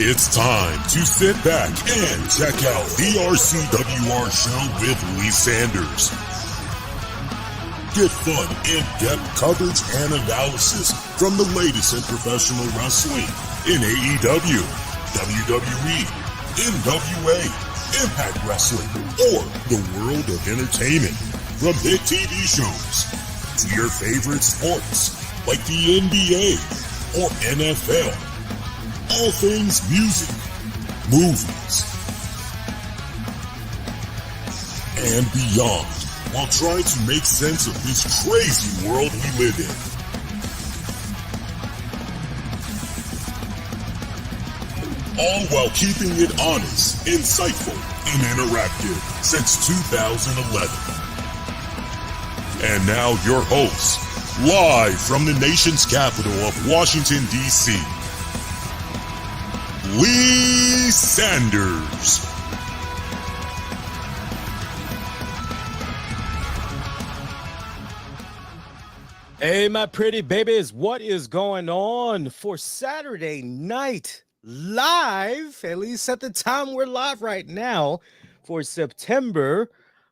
It's time to sit back and check out the RCWR show with Lee Sanders. Get fun, in-depth coverage and analysis from the latest in professional wrestling in AEW, WWE, NWA, Impact Wrestling, or the world of entertainment. From hit TV shows to your favorite sports like the NBA or NFL. All things music, movies, and beyond, while trying to make sense of this crazy world we live in. All while keeping it honest, insightful, and interactive since 2011. And now your host, live from the nation's capital of Washington, D.C., Lee Sanders. Hey, my pretty babies, what is going on for Saturday night live? At least at the time we're live right now for September.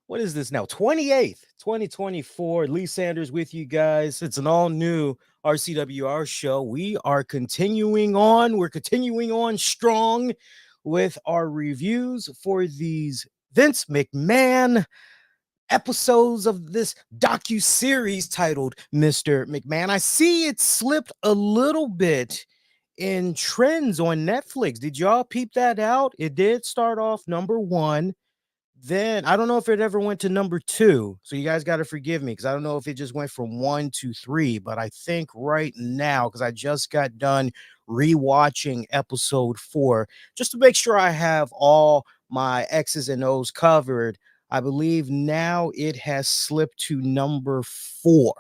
What is this now? 28th, 2024. Lee Sanders with you guys. It's an all new RCWR show. We are continuing on. We're continuing on strong with our reviews for these Vince McMahon episodes of this docuseries titled Mr. McMahon. I see it slipped a little bit in trends on Netflix. Did y'all peep that out? It did start off number 1. Then I don't know if it ever went to number 2. So you guys got to forgive me because I don't know if it just went from 1 to 3. But I think right now, because I just got done rewatching episode 4, just to make sure I have all my X's and O's covered, I believe now it has slipped to number 4.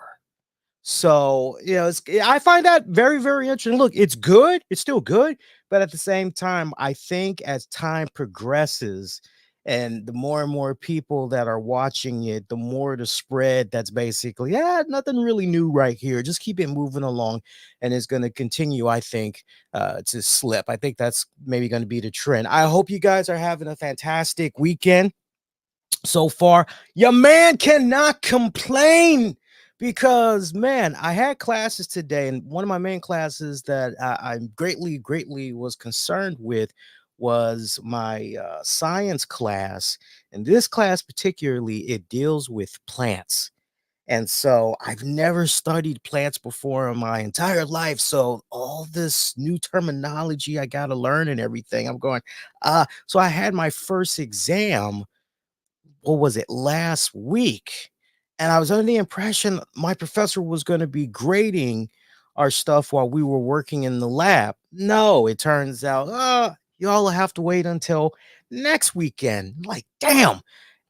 So, you know, I find that very, very interesting. Look, it's good. It's still good. But at the same time, I think as time progresses, and the more and more people that are watching it, the more the spread that's basically, nothing really new right here. Just keep it moving along. And it's going to continue, I think, to slip. I think that's maybe going to be the trend. I hope you guys are having a fantastic weekend so far. Your man cannot complain because, man, I had classes today. And one of my main classes that I greatly was concerned with was my science class. And this class particularly, it deals with plants. And so I've never studied plants before in my entire life. So all this new terminology I got to learn and everything, I'm going, so I had my first exam, what was it, last week. And I was under the impression my professor was going to be grading our stuff while we were working in the lab. No, it turns out, y'all have to wait until next weekend. Like, damn.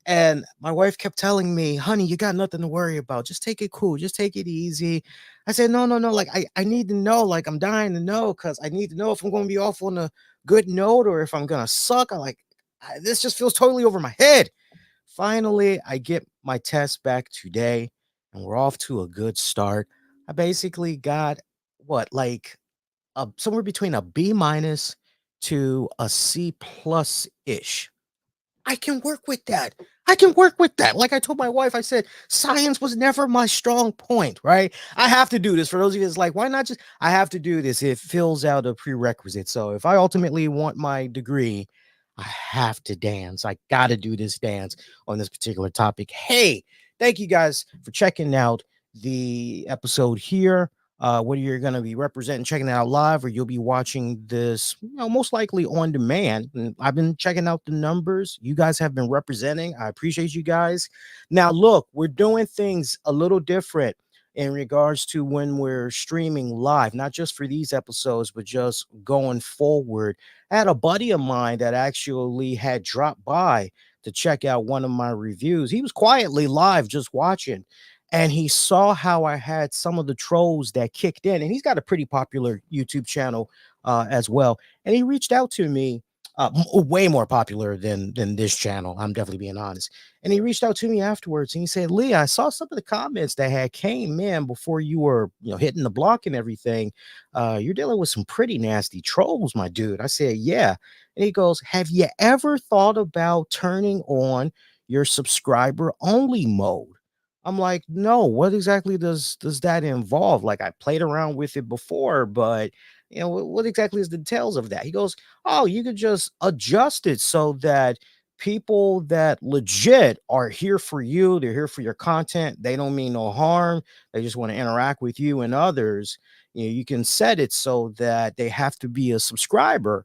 And my wife kept telling me, honey, you got nothing to worry about. Just take it cool. Just take it easy. I said, no. Like, I need to know. Like, I'm dying to know because I need to know if I'm going to be off on a good note or if I'm going to suck. This just feels totally over my head. Finally, I get my test back today and we're off to a good start. I basically got somewhere between a B- to a C+ ish. I can work with that. Like I told my wife, I said, science was never my strong point, right? I have to do this. For those of you that's like, why not just, I have to do this. It fills out a prerequisite. So if I ultimately want my degree, I have to dance. I got to do this dance on this particular topic. Hey, thank you guys for checking out the episode here. Whether you're going to be representing, checking it out live, or you'll be watching this, most likely on demand. And I've been checking out the numbers. You guys have been representing. I appreciate you guys. Now, look, we're doing things a little different in regards to when we're streaming live, not just for these episodes, but just going forward. I had a buddy of mine that actually had dropped by to check out one of my reviews. He was quietly live just watching. And he saw how I had some of the trolls that kicked in. And he's got a pretty popular YouTube channel as well. And he reached out to me way more popular than this channel. I'm definitely being honest. And he reached out to me afterwards and he said, Lee, I saw some of the comments that had came in before you were, hitting the block and everything. You're dealing with some pretty nasty trolls, my dude. I said, yeah. And he goes, have you ever thought about turning on your subscriber only mode? I'm like, no, what exactly does that involve? Like, I played around with it before, but what exactly is the details of that? He goes, oh, you could just adjust it so that people that legit are here for you, they're here for your content, they don't mean no harm, they just want to interact with you and others. You can set it so that they have to be a subscriber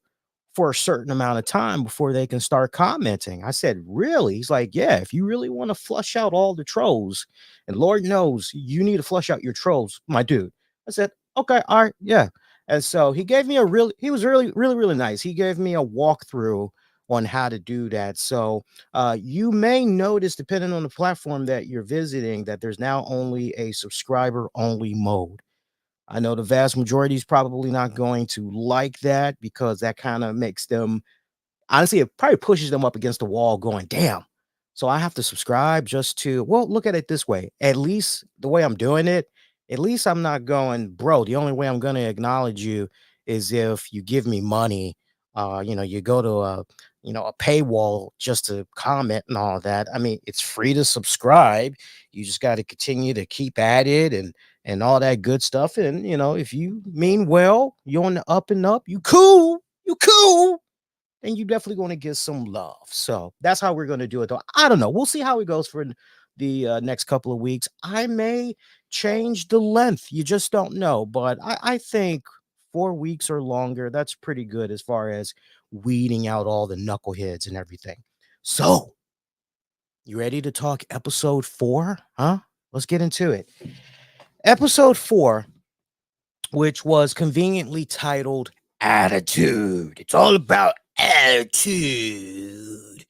for a certain amount of time before they can start commenting. I said, really? He's like, yeah, if you really want to flush out all the trolls, and Lord knows you need to flush out your trolls, my dude. I said, okay, all right, yeah. And so he gave me he was really, really, really nice. He gave me a walkthrough on how to do that. So you may notice, depending on the platform that you're visiting, that there's now only a subscriber only mode. I know the vast majority is probably not going to like that because that kind of makes them, honestly, it probably pushes them up against the wall going, damn. So I have to subscribe just to, well, look at it this way. At least the way I'm doing it, at least I'm not going, bro, the only way I'm going to acknowledge you is if you give me money. You go to a paywall just to comment and all that. I mean, it's free to subscribe. You just got to continue to keep at it and all that good stuff. And if you mean well, you're on the up and up, you cool, and you definitely going to get some love. So that's how we're going to do it, though. I don't know. We'll see how it goes for the next couple of weeks. I may change the length. You just don't know. But I think 4 weeks or longer, that's pretty good as far as weeding out all the knuckleheads and everything. So, you ready to talk episode 4? Huh? Let's get into it. Episode 4, which was conveniently titled Attitude. It's all about attitude.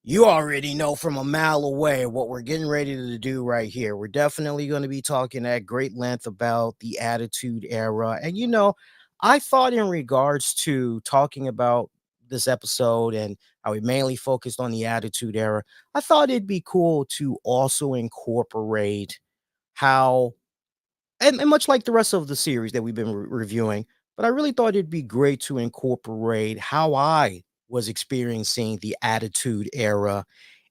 You already know from a mile away what we're getting ready to do right here. We're definitely going to be talking at great length about the Attitude Era. And, I thought in regards to talking about this episode and how we mainly focused on the Attitude Era, I thought it'd be cool to also incorporate how and much like the rest of the series that we've been reviewing, but I really thought it'd be great to incorporate how I was experiencing the Attitude Era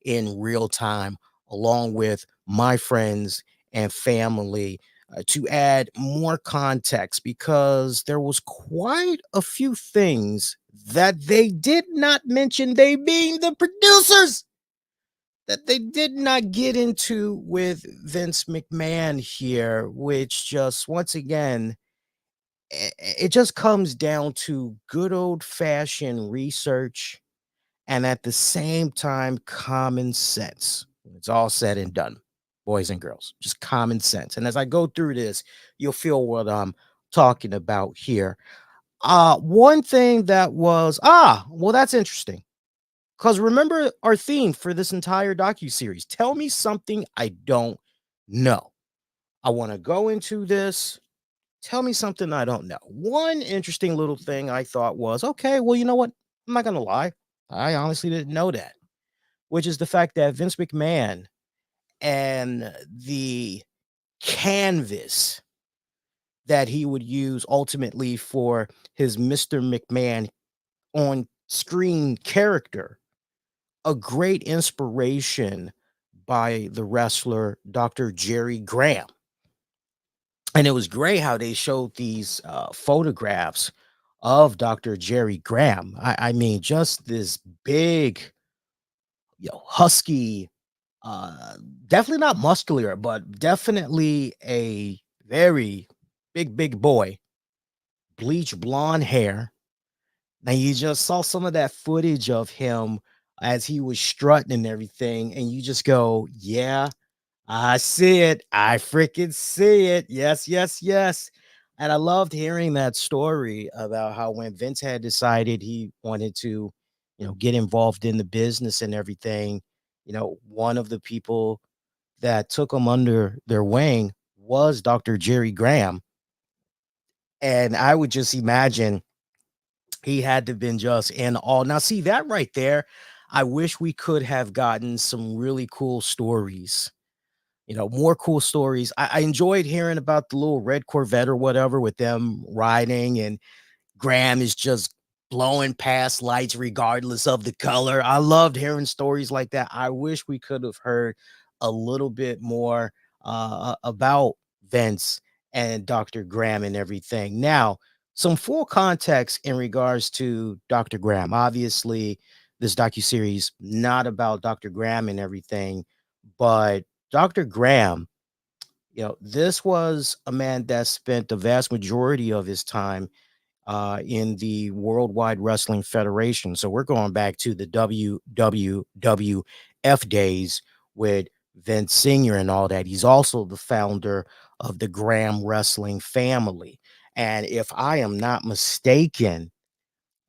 in real time, along with my friends and family, to add more context because there was quite a few things that they did not mention, they being the producers, that they did not get into with Vince McMahon here, which just once again, it just comes down to good old fashioned research and at the same time, common sense. It's all said and done, boys and girls, just common sense. And as I go through this, you'll feel what I'm talking about here. One thing that was, well, that's interesting. Because remember our theme for this entire docuseries. Tell me something I don't know. I want to go into this. Tell me something I don't know. One interesting little thing I thought was, okay, well, you know what? I'm not going to lie. I honestly didn't know that, which is the fact that Vince McMahon and the canvas that he would use ultimately for his Mr. McMahon on screen character, a great inspiration by the wrestler Dr. Jerry Graham. And it was great how they showed these photographs of Dr. Jerry Graham. I mean, just this big, husky, uh, definitely not muscular, but definitely a very big, big boy, bleach blonde hair. Now you just saw some of that footage of him as he was strutting and everything, and you just go, yeah, I see it. I freaking see it. Yes, yes, yes. And I loved hearing that story about how when Vince had decided he wanted to, get involved in the business and everything, one of the people that took him under their wing was Dr. Jerry Graham. And I would just imagine He had to have been just in all. Now, see that right there. I wish we could have gotten some really cool stories, more cool stories. I enjoyed hearing about the little red Corvette or whatever with them riding, and Graham is just blowing past lights regardless of the color. I loved hearing stories like that. I wish we could have heard a little bit more about Vince and Dr. Graham and everything. Now, some full context in regards to Dr. Graham. Obviously, this docuseries not about Dr. Graham and everything, but Dr. Graham, this was a man that spent the vast majority of his time in the Worldwide Wrestling Federation. So we're going back to the WWF days with Vince Sr. and all that. He's also the founder of the Graham Wrestling family. And if I am not mistaken,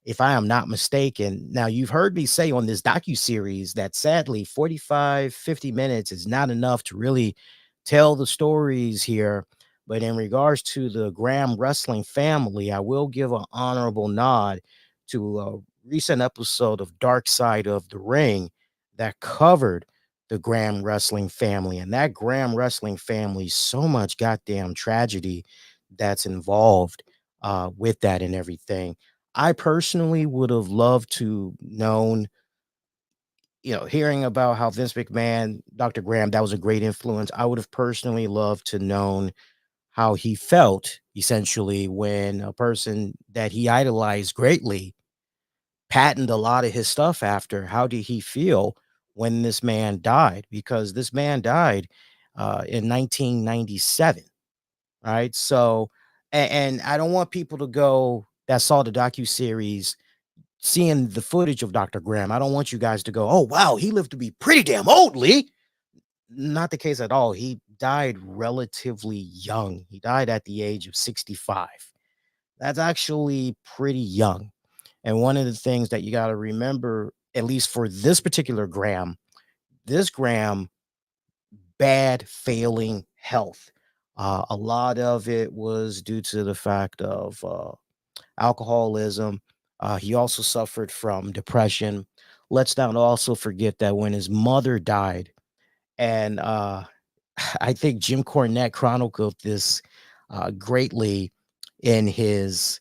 now you've heard me say on this docu-series that sadly 45, 50 minutes is not enough to really tell the stories here. But in regards to the Graham wrestling family, I will give an honorable nod to a recent episode of Dark Side of the Ring that covered the Graham wrestling family. And that Graham wrestling family, so much goddamn tragedy that's involved with that and everything. I personally would have loved to known, hearing about how Vince McMahon, Dr. Graham, that was a great influence. I would have personally loved to known how he felt essentially when a person that he idolized greatly patented a lot of his stuff after. How did he feel when this man died? Because this man died in 1997, right? So, and I don't want people to go that saw the docu series seeing the footage of Dr. Graham. I don't want you guys to go, oh, wow, he lived to be pretty damn old, Lee. Not the case at all. He died relatively young. He died at the age of 65. That's actually pretty young. And one of the things that you got to remember, at least for this particular Graham, this Graham, bad failing health. A lot of it was due to the fact of alcoholism. He also suffered from depression. Let's not also forget that when his mother died, and I think Jim Cornette chronicled this greatly in his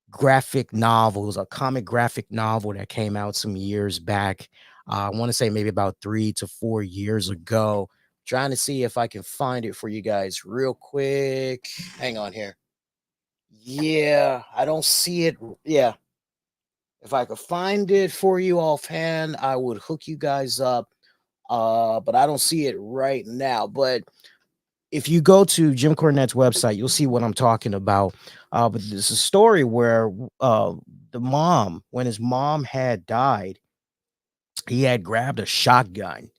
graphic novel. It was a comic graphic novel that came out some years back. I want to say maybe about 3 to 4 years ago. Trying to see if I can find it for you guys real quick. Hang on here. Yeah, I don't see it. Yeah, if I could find it for you offhand, I would hook you guys up. But I don't see it right now. But if you go to Jim Cornette's website, you'll see what I'm talking about. But there's a story where the mom, when his mom had died, he had grabbed a shotgun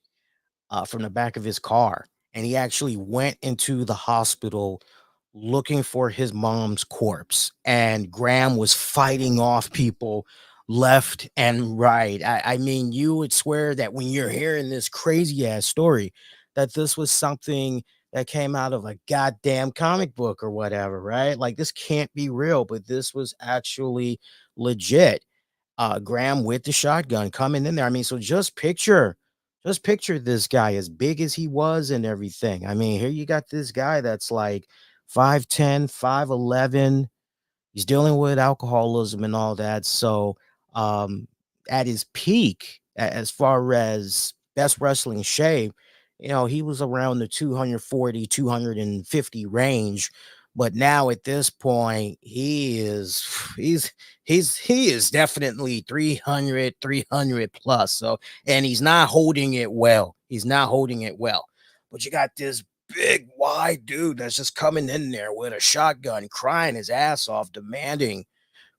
from the back of his car, and he actually went into the hospital looking for his mom's corpse. And Graham was fighting off people left and right. I mean, you would swear that when you're hearing this crazy ass story, that this was something that came out of a goddamn comic book or whatever, right? Like this can't be real, but this was actually legit. Graham with the shotgun coming in there. I mean, so just picture this guy as big as he was and everything. I mean, here you got this guy that's like 5'10, 5'11. He's dealing with alcoholism and all that. So, um, at his peak, as far as best wrestling shape, he was around the 240, 250 range. But now at this point, he is definitely 300, 300 plus. So, and he's not holding it well. He's not holding it well. But you got this big wide dude that's just coming in there with a shotgun, crying his ass off, demanding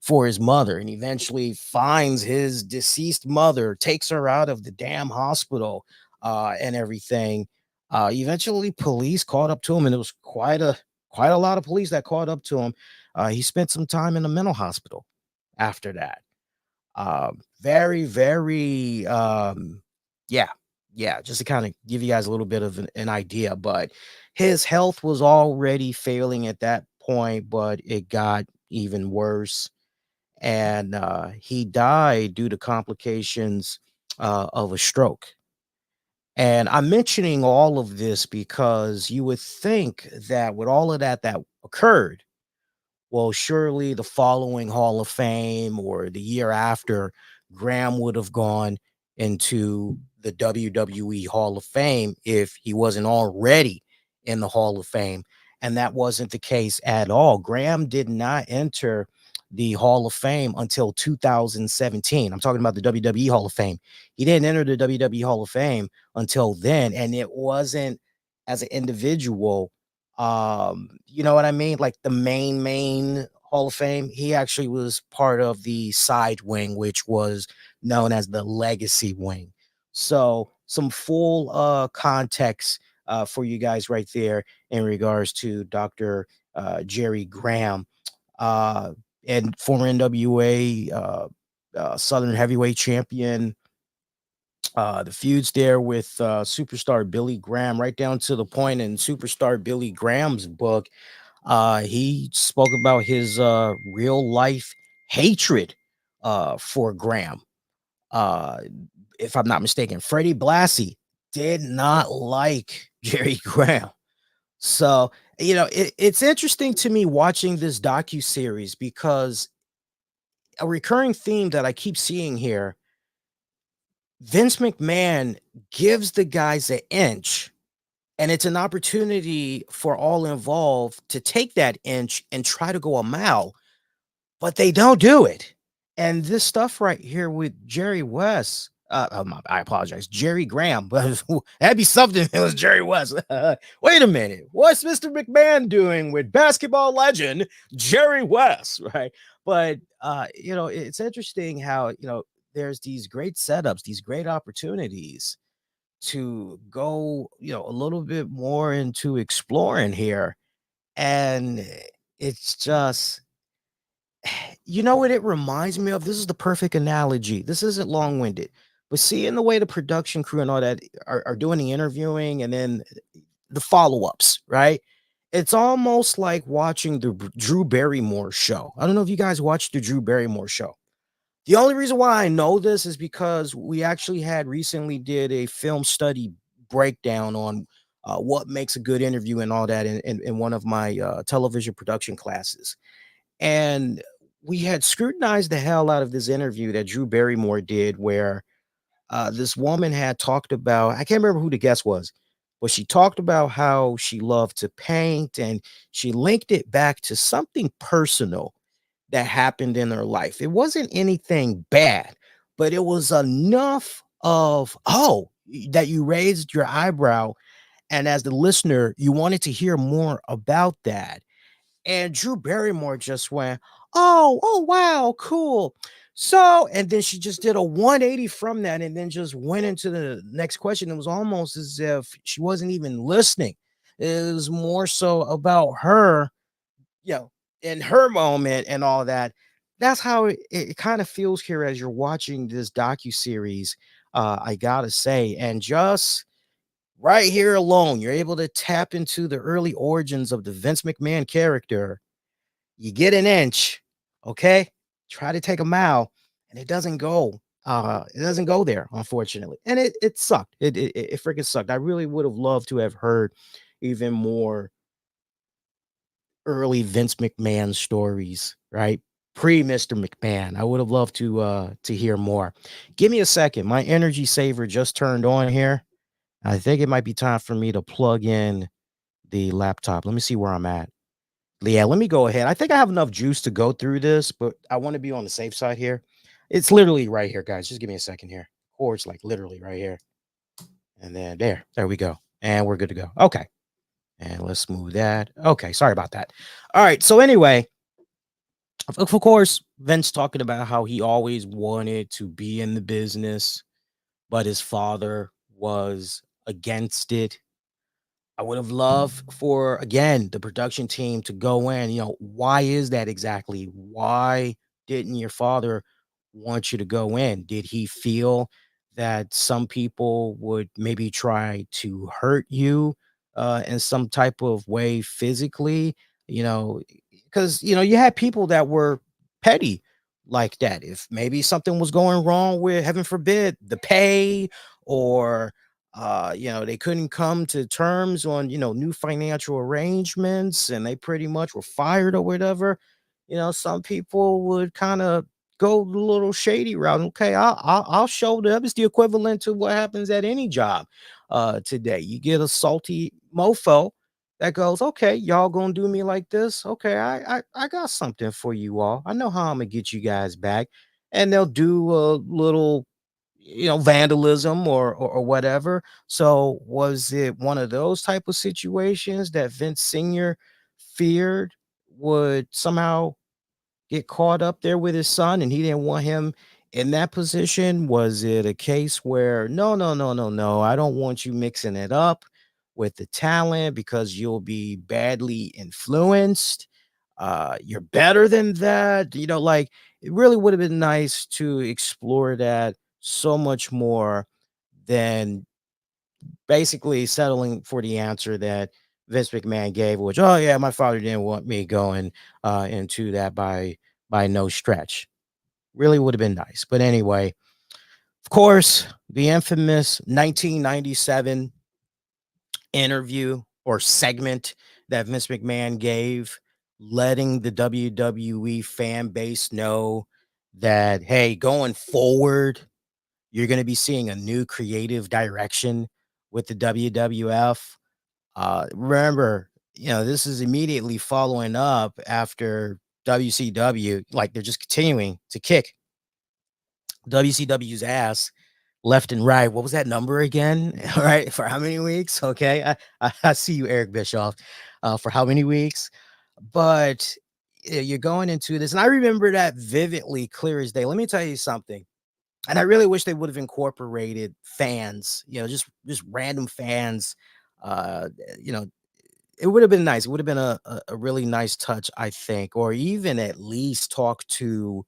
for his mother, and eventually finds his deceased mother, takes her out of the damn hospital, and everything. Eventually, police caught up to him, and it was quite a lot of police that caught up to him. He spent some time in a mental hospital after that. Very, very, yeah, yeah, just to kind of give you guys a little bit of an idea, but his health was already failing at that point, but it got even worse. and he died due to complications of a stroke. And I'm mentioning all of this because you would think that with all of that occurred, well, surely the following Hall of Fame or the year after, Graham would have gone into the WWE Hall of Fame if he wasn't already in the Hall of Fame. And that wasn't the case at all. Graham did not enter the Hall of Fame until 2017. I'm talking about the WWE Hall of Fame. He didn't enter the WWE Hall of Fame until then. And it wasn't as an individual, you know what I mean? Like the main Hall of Fame, he actually was part of the side wing, which was known as the legacy wing. So some full context for you guys right there in regards to Dr. Jerry Graham, uh and former NWA Southern Heavyweight Champion. The feuds there with superstar Billy Graham, right down to the point in superstar Billy Graham's book, he spoke about his real life hatred for Graham. Uh, if I'm not mistaken, Freddie Blassie did not like Jerry Graham. So, it's interesting to me watching this docu series because a recurring theme that I keep seeing here, Vince McMahon gives the guys an inch, and it's an opportunity for all involved to take that inch and try to go a mile, but they don't do it. And this stuff right here with Jerry West, I apologize, Jerry Graham, but that'd be something if it was Jerry West. Wait a minute, what's Mr. McMahon doing with basketball legend Jerry West, right? But it's interesting how there's these great setups, these great opportunities to go, a little bit more into exploring here. And it's just, you know what it reminds me of? This is the perfect analogy. This isn't long winded, but seeing the way the production crew and all that are doing the interviewing and then the follow ups, right? It's almost like watching the Drew Barrymore show. I don't know if you guys watched the Drew Barrymore show. The only reason why I know this is because we actually had recently did a film study breakdown on what makes a good interview and all that in one of my television production classes. And we had scrutinized the hell out of this interview that Drew Barrymore did, where this woman had talked about, I can't remember who the guest was, but she talked about how she loved to paint and she linked it back to something personal that happened in her life. It wasn't anything bad, but it was enough of, oh, that you raised your eyebrow. And as the listener, you wanted to hear more about that. And Drew Barrymore just went, oh, wow, cool. So, and then she just did a 180 from that and then just went into the next question. It was almost as if she wasn't even listening. It was more so about her, you know, in her moment and all that. That's how it kind of feels here as you're watching this docu series. I gotta say, and just right here alone, you're able to tap into the early origins of the Vince McMahon character. You get an inch, okay? Try to take a mile, and it doesn't go. It doesn't go there, unfortunately, and it sucked. It freaking sucked. I really would have loved to have heard even more early Vince McMahon stories, right? Pre Mr. McMahon. I would have loved to hear more. Give me a second. My energy saver just turned on here. I think it might be time for me to plug in the laptop. Let me see where I'm at. Yeah, let me go ahead. I think I have enough juice to go through this, but I want to be on the safe side here. It's literally right here, guys. Just give me a second here. Cord's like literally right here. And then there we go. And we're good to go. Okay. And let's move that. Okay, sorry about that. All right. So anyway, of course, Vince talking about how he always wanted to be in the business, but his father was against it. I would have loved for, again, the production team to go in. Why is that exactly? Why didn't your father want you to go in? Did he feel that some people would maybe try to hurt you in some type of way physically? Because you had people that were petty, like that. If maybe something was going wrong with, heaven forbid, the pay, or they couldn't come to terms on, new financial arrangements, and they pretty much were fired or whatever, some people would kind of go the little shady route. Okay, I'll show them. It's the equivalent to what happens at any job today. You get a salty mofo that goes, okay, y'all gonna do me like this? Okay, I got something for you all. I know how I'm gonna get you guys back. And they'll do a little, vandalism or whatever. So was it one of those type of situations that Vince Sr. feared would somehow get caught up there with his son, and he didn't want him in that position? Was it a case where, no, no, no, no, no, I don't want you mixing it up with the talent because you'll be badly influenced? You're better than that. Like, it really would have been nice to explore that so much more than basically settling for the answer that Vince McMahon gave, which, oh yeah, my father didn't want me going into that by no stretch. Really would have been nice. But anyway, of course, the infamous 1997 interview or segment that Vince McMahon gave, letting the WWE fan base know that, hey, going forward, you're going to be seeing a new creative direction with the WWF. Remember, this is immediately following up after WCW, like they're just continuing to kick WCW's ass left and right. What was that number again? All right. For how many weeks? Okay. I see you, Eric Bischoff. For how many weeks? But you're going into this. And I remember that vividly, clear as day. Let me tell you something. And I really wish they would have incorporated fans, just random fans. Uh, you know, it would have been nice. It would have been a really nice touch, I think, or even at least talk to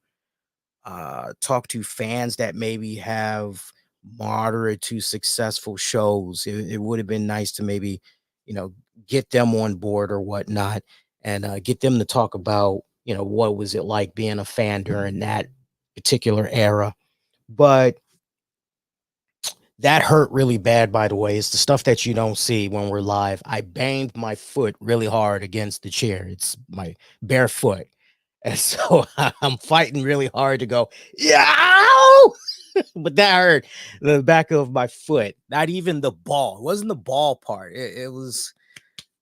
fans that maybe have moderate to successful shows. It would have been nice to maybe, you know, get them on board or whatnot, and get them to talk about, what was it like being a fan during that particular era. But that hurt really bad, by the way. It's the stuff that you don't see when we're live. I banged my foot really hard against the chair. It's my bare foot. And so I'm fighting really hard to go, yeah, but that hurt the back of my foot. Not even the ball. It wasn't the ball part. It was,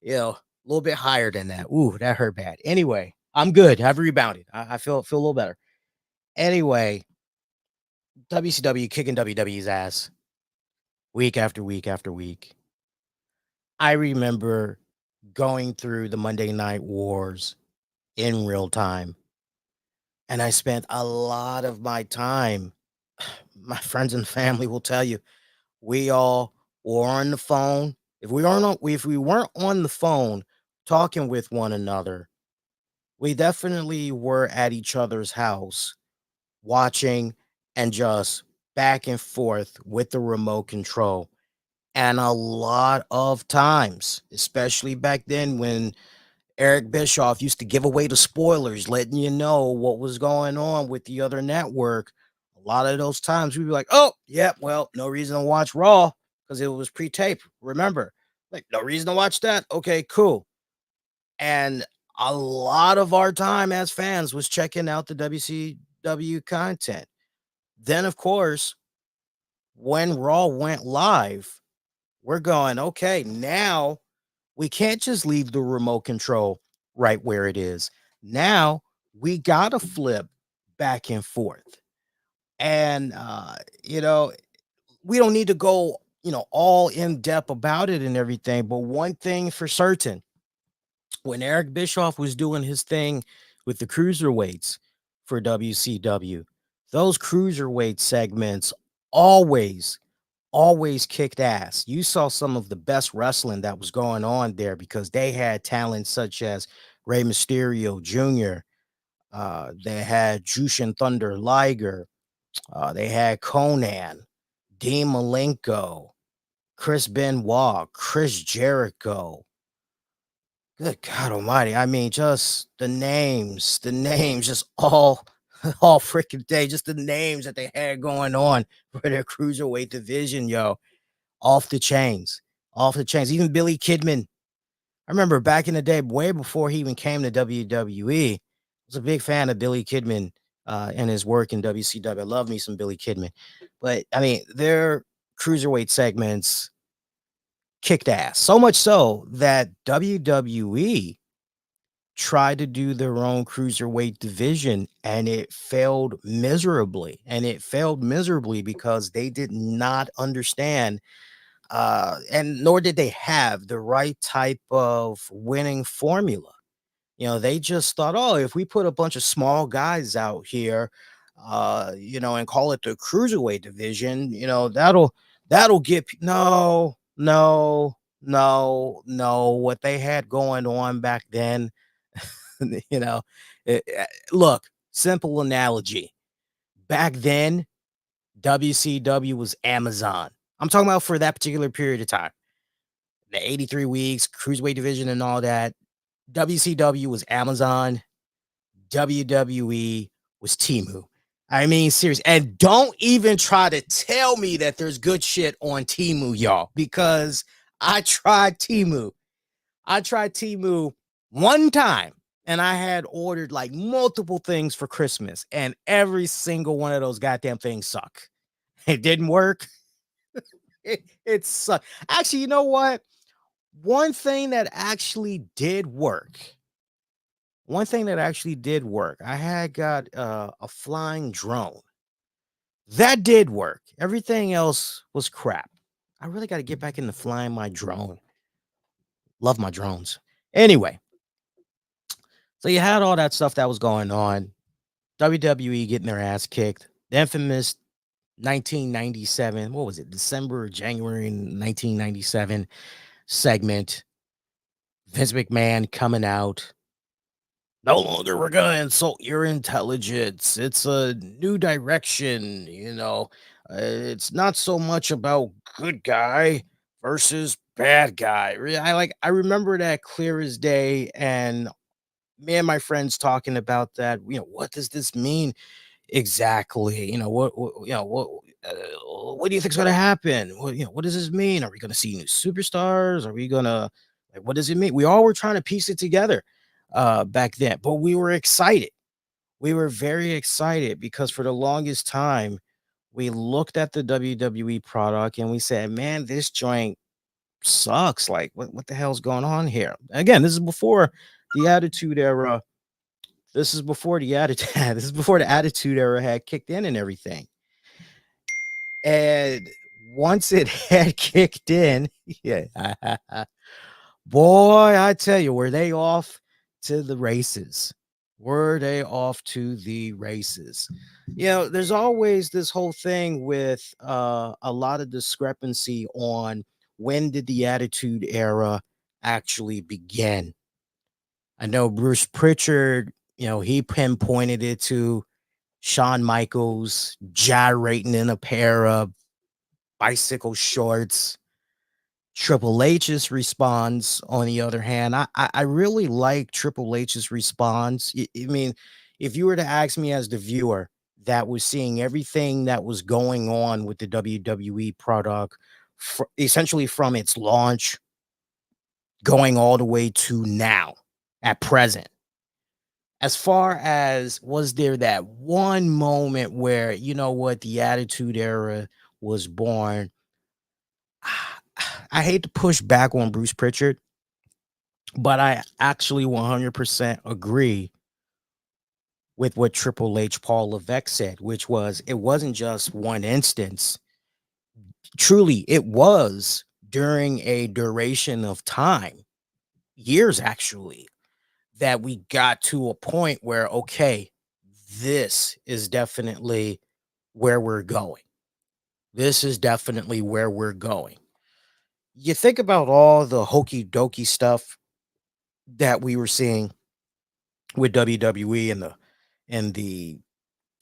a little bit higher than that. Ooh, that hurt bad. Anyway, I'm good. I've rebounded. I feel a little better. Anyway, WCW kicking WWE's ass week after week after week. I remember going through the Monday Night Wars in real time, and I spent a lot of my time. My friends and family will tell you, we all were on the phone. If we weren't on the phone talking with one another, we definitely were at each other's house watching and just back and forth with the remote control. And a lot of times, especially back then when Eric Bischoff used to give away the spoilers, letting you know what was going on with the other network. A lot of those times we'd be like, oh, yeah, well, no reason to watch Raw because it was pre taped. Remember, like, no reason to watch that. Okay, cool. And a lot of our time as fans was checking out the WCW content. Then, of course, when Raw went live, we're going, okay, now we can't just leave the remote control right where it is. Now we got to flip back and forth. And, we don't need to go, all in depth about it and everything. But one thing for certain, when Eric Bischoff was doing his thing with the cruiserweights for WCW, those cruiserweight segments always always kicked ass. You saw some of the best wrestling that was going on there because they had talent such as Rey Mysterio Jr. They had Jushin Thunder Liger. They had Conan, Dean Malenko, Chris Benoit, Chris Jericho. Good God Almighty! I mean, just the names just all all freaking day. Just the names that they had going on for their cruiserweight division, yo, off the chains, off the chains. Even Billy Kidman. I remember back in the day, way before he even came to WWE, I was a big fan of Billy Kidman and his work in WCW. I love me some Billy Kidman. But I mean, their cruiserweight segments kicked ass. So much so that WWE tried to do their own cruiserweight division and it failed miserably. And it failed miserably because they did not understand and nor did they have the right type of winning formula. They just thought, oh, if we put a bunch of small guys out here, and call it the cruiserweight division, that'll get no, no, no, no. What they had going on back then, you know, look, simple analogy. Back then, WCW was Amazon. I'm talking about for that particular period of time, the 83 weeks, cruiserweight division, and all that. WCW was Amazon. WWE was Timu. I mean, serious. And don't even try to tell me that there's good shit on Timu, y'all, because I tried Timu. I tried Timu one time and I had ordered like multiple things for Christmas, and every single one of those goddamn things suck. It didn't work. It sucked. Actually, you know what? One thing that actually did work. I had got a flying drone. That did work. Everything else was crap. I really got to get back into flying my drone. Love my drones. Anyway, so you had all that stuff that was going on. WWE getting their ass kicked. The infamous 1997, what was it? December or January 1997 segment. Vince McMahon coming out. No longer we're going to insult your intelligence. It's a new direction, it's not so much about good guy versus bad guy. I remember that clear as day, and me and my friends talking about that. What does this mean exactly? What do you think's going to happen? What does this mean? Are we going to see new superstars? Are we going to what does it mean? We all were trying to piece it together back then, but we were excited. We were very excited because for the longest time we looked at the WWE product and we said, man, this joint sucks. Like, what the hell's going on here? Again, this is before the Attitude Era. This is before the Attitude. This is before the Attitude Era had kicked in and everything. And once it had kicked in, yeah, boy, I tell you, were they off to the races? Were they off to the races? There's always this whole thing with a lot of discrepancy on when did the Attitude Era actually begin. I know Bruce Pritchard, he pinpointed it to Shawn Michaels gyrating in a pair of bicycle shorts. Triple H's response, on the other hand, I really like Triple H's response. I mean, if you were to ask me as the viewer that was seeing everything that was going on with the WWE product, essentially from its launch going all the way to now at present, as far as was there that one moment where, the Attitude Era was born? I hate to push back on Bruce Pritchard, but I actually 100% agree with what Triple H Paul Levesque said, which was it wasn't just one instance. Truly, it was during a duration of time, years actually, that we got to a point where, okay, this is definitely where we're going. This is definitely where we're going. You think about all the hokey dokey stuff that we were seeing with WWE and the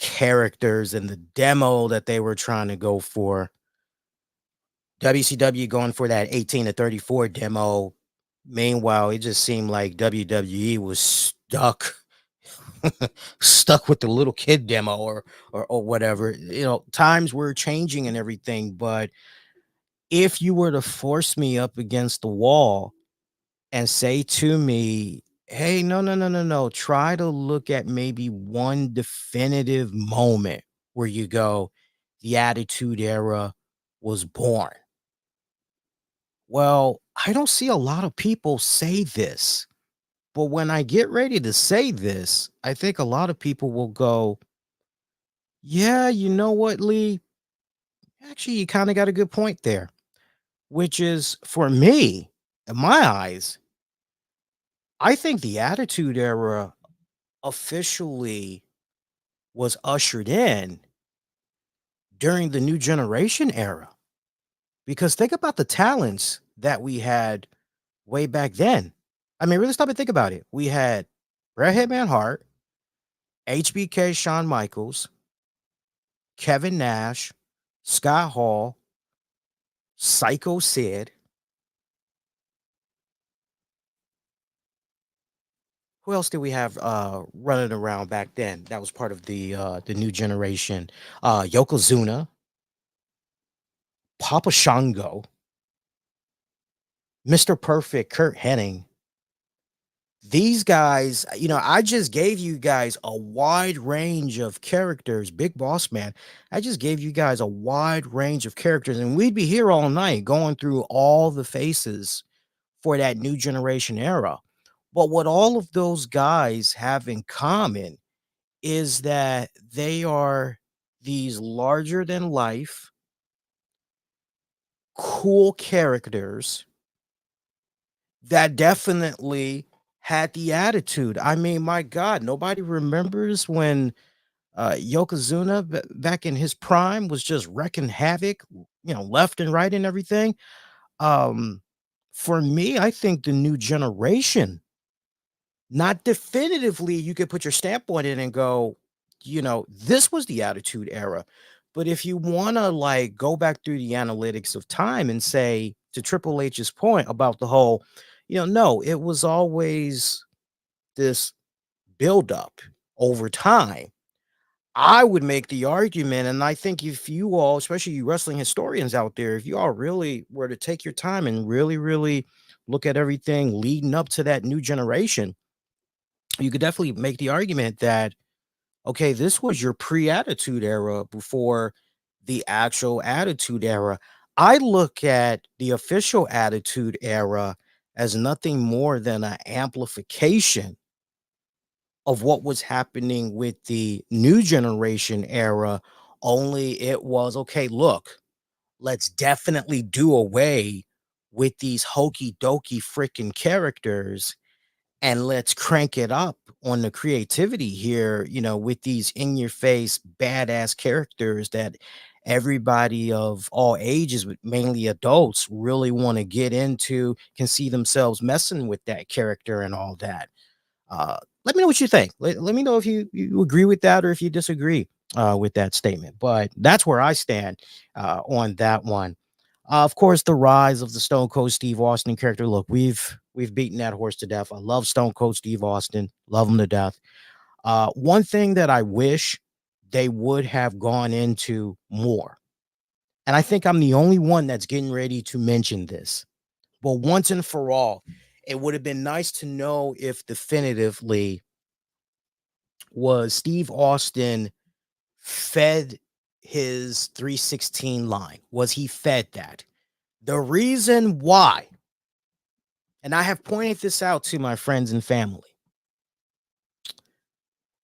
characters and the demo that they were trying to go for. WCW going for that 18 to 34 demo. Meanwhile, it just seemed like WWE was stuck stuck with the little kid demo or whatever. Times were changing and everything, but if you were to force me up against the wall and say to me, "Hey, no, no, no, no, no, try to look at maybe one definitive moment where you go, the Attitude Era was born." Well, I don't see a lot of people say this, but when I get ready to say this, I think a lot of people will go, "Yeah, you know what, Lee? Actually, you kind of got a good point there," which is for me, in my eyes, I think the Attitude Era officially was ushered in during the new generation era. Because think about the talents that we had way back then. I mean, really stop and think about it. We had Bret Hitman Hart, HBK Shawn Michaels, Kevin Nash, Scott Hall, Psycho Sid. Who else did we have running around back then? That was part of the new generation. Yokozuna, Papa Shango, Mr. Perfect, Kurt Hennig. These guys, I just gave you guys a wide range of characters. Big Boss Man, I just gave you guys a wide range of characters, and we'd be here all night going through all the faces for that new generation era. But what all of those guys have in common is that they are these larger than life, cool characters that definitely had the attitude. I mean, my God, nobody remembers when Yokozuna back in his prime was just wrecking havoc, left and right and everything. Um, for me, I think the new generation, not definitively, you could put your stamp on it and go, this was the attitude era. But if you want to like go back through the analytics of time and say to Triple H's point about the whole, no, it was always this buildup over time. I would make the argument, and I think if you all, especially you wrestling historians out there, if you all really were to take your time and really, really look at everything leading up to that new generation, you could definitely make the argument that, okay, this was your pre-attitude era before the actual attitude era. I look at the official attitude era as nothing more than an amplification of what was happening with the new generation era. Only it was, okay, look, let's definitely do away with these hokey dokey freaking characters and let's crank it up on the creativity here, with these in your face badass characters that everybody of all ages, but mainly adults, really want to get into, can see themselves messing with that character and all that. Let me know what you think. Let me know if you agree with that or if you disagree with that statement. But that's where I stand on that one. Of course, the rise of the Stone Cold Steve Austin character. Look, we've beaten that horse to death. I love Stone Cold Steve Austin, love him to death. One thing that I wish they would have gone into more, and I think I'm the only one that's getting ready to mention this, but once and for all, it would have been nice to know if definitively was Steve Austin fed his 316 line. Was he fed that? The reason why, and I have pointed this out to my friends and family.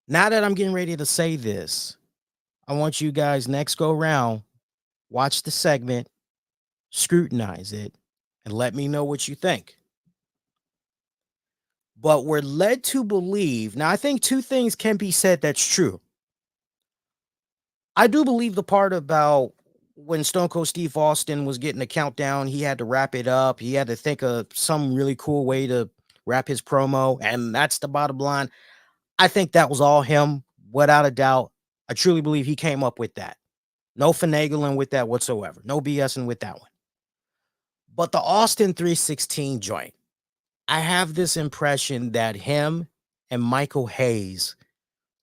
Now that I'm getting ready to say this, I want you guys next go round, watch the segment, scrutinize it, and let me know what you think. But we're led to believe, now I think two things can be said that's true. I do believe the part about when Stone Cold Steve Austin was getting the countdown, he had to wrap it up. He had to think of some really cool way to wrap his promo. And that's the bottom line. I think that was all him, without a doubt. I truly believe he came up with that. No finagling with that whatsoever. No BSing with that one. But the Austin 316 joint, I have this impression that him and Michael Hayes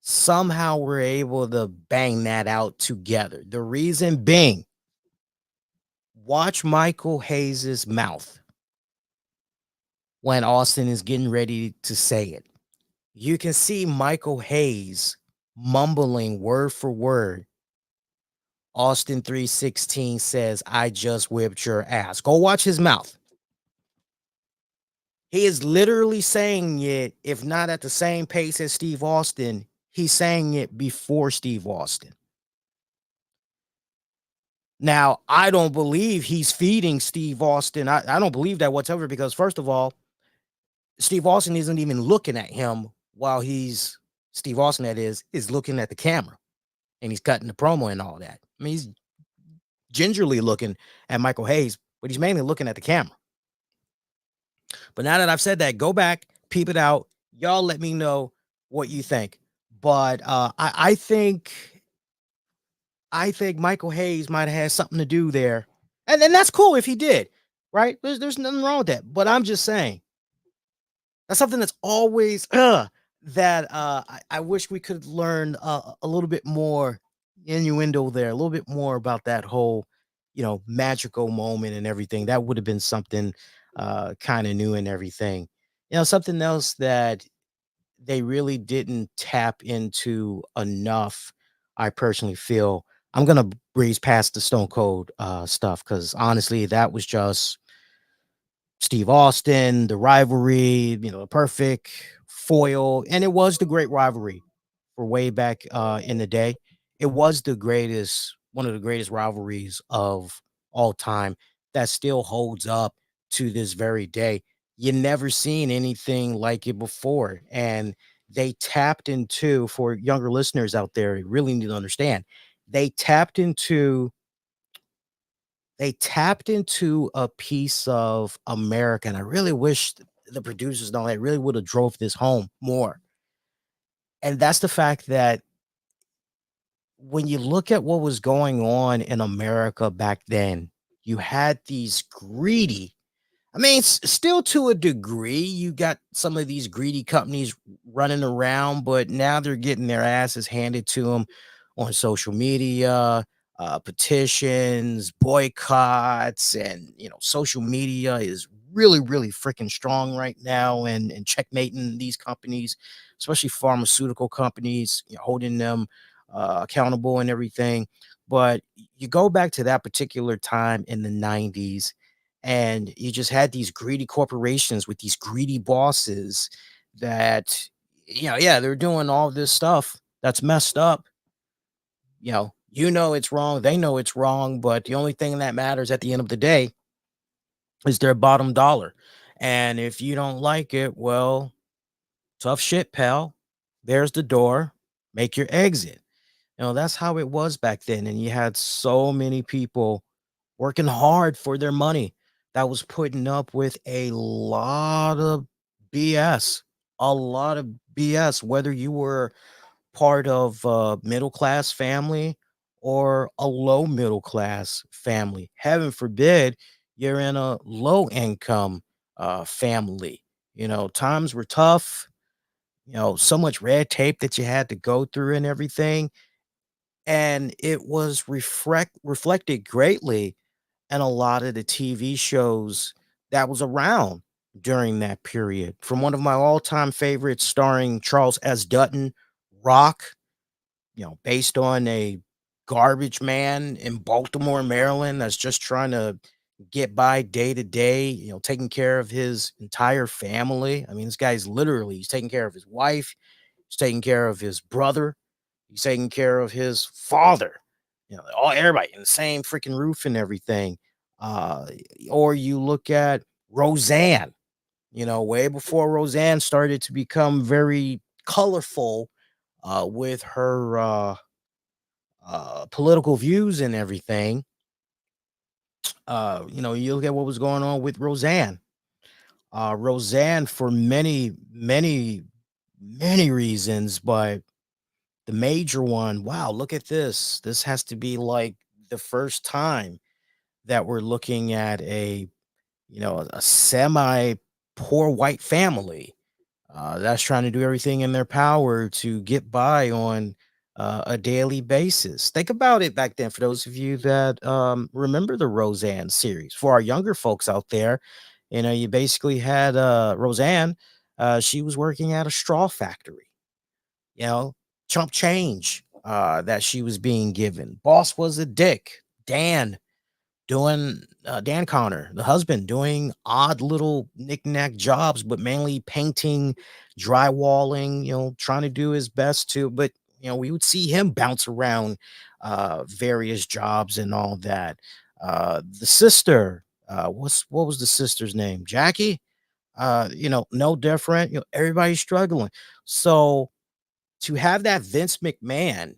somehow we're able to bang that out together. The reason being, watch Michael Hayes's mouth when Austin is getting ready to say it. You can see Michael Hayes mumbling word for word. Austin 3:16 says, "I just whipped your ass." Go watch his mouth. He is literally saying it, if not at the same pace as Steve Austin, he's saying it before Steve Austin. Now, I don't believe he's feeding Steve Austin. I don't believe that whatsoever, because first of all, Steve Austin isn't even looking at him while Steve Austin, that is looking at the camera and he's cutting the promo and all that. I mean, he's gingerly looking at Michael Hayes, but he's mainly looking at the camera. But now that I've said that, go back, peep it out. Y'all let me know what you think. But I think Michael Hayes might have had something to do there. And that's cool if he did, right? There's nothing wrong with that. But I'm just saying, that's something that's always that I wish we could learn a little bit more innuendo there, a little bit more about that whole, magical moment and everything. That would have been something kind of new and everything. Something else that they really didn't tap into enough, I personally feel. I'm gonna breeze past the Stone Cold stuff because honestly, that was just Steve Austin, the rivalry, the perfect foil, and it was the great rivalry for way back in the day. It was one of the greatest rivalries of all time that still holds up to this very day. You never seen anything like it before, and they tapped into, for younger listeners out there, you really need to understand, they tapped into a piece of America, and I really wish the producers know, they really would have drove this home more. And that's the fact that when you look at what was going on in America back then, you had these greedy, I mean, still to a degree, you got some of these greedy companies running around, but now they're getting their asses handed to them on social media, petitions, boycotts, and social media is really, really freaking strong right now, and checkmating these companies, especially pharmaceutical companies, holding them accountable and everything. But you go back to that particular time in the 90s, and you just had these greedy corporations with these greedy bosses that, yeah, they're doing all this stuff that's messed up. It's wrong, they know it's wrong, but the only thing that matters at the end of the day is their bottom dollar. And if you don't like it, well, tough shit, pal. There's the door. Make your exit. That's how it was back then. And you had so many people working hard for their money that was putting up with a lot of BS, a lot of BS, whether you were part of a middle class family or a low middle class family. Heaven forbid you're in a low income family. Times were tough, so much red tape that you had to go through and everything. And it was reflected greatly and a lot of the TV shows that was around during that period. From one of my all-time favorites starring Charles S. Dutton, Rock, based on a garbage man in Baltimore, Maryland, that's just trying to get by day to day, taking care of his entire family. I mean, this guy's literally, he's taking care of his wife, he's taking care of his brother, he's taking care of his father, all everybody in the same freaking roof and everything. Uh, or you look at Roseanne, way before Roseanne started to become very colorful with her political views and everything. You look at what was going on with Roseanne. Roseanne, for many, many, many reasons, but the major one, wow, look at this. This has to be like the first time that we're looking at a semi poor white family that's trying to do everything in their power to get by on a daily basis. Think about it back then, for those of you that remember the Roseanne series. For our younger folks out there, you basically had Roseanne. She was working at a straw factory, you know, chump change that she was being given. Boss was a dick. Dan Connor, the husband, doing odd little knick-knack jobs, but mainly painting, drywalling, trying to do his best to, but we would see him bounce around various jobs and all that. The sister, what was the sister's name? Jackie? No different. Everybody's struggling. So to have that Vince McMahon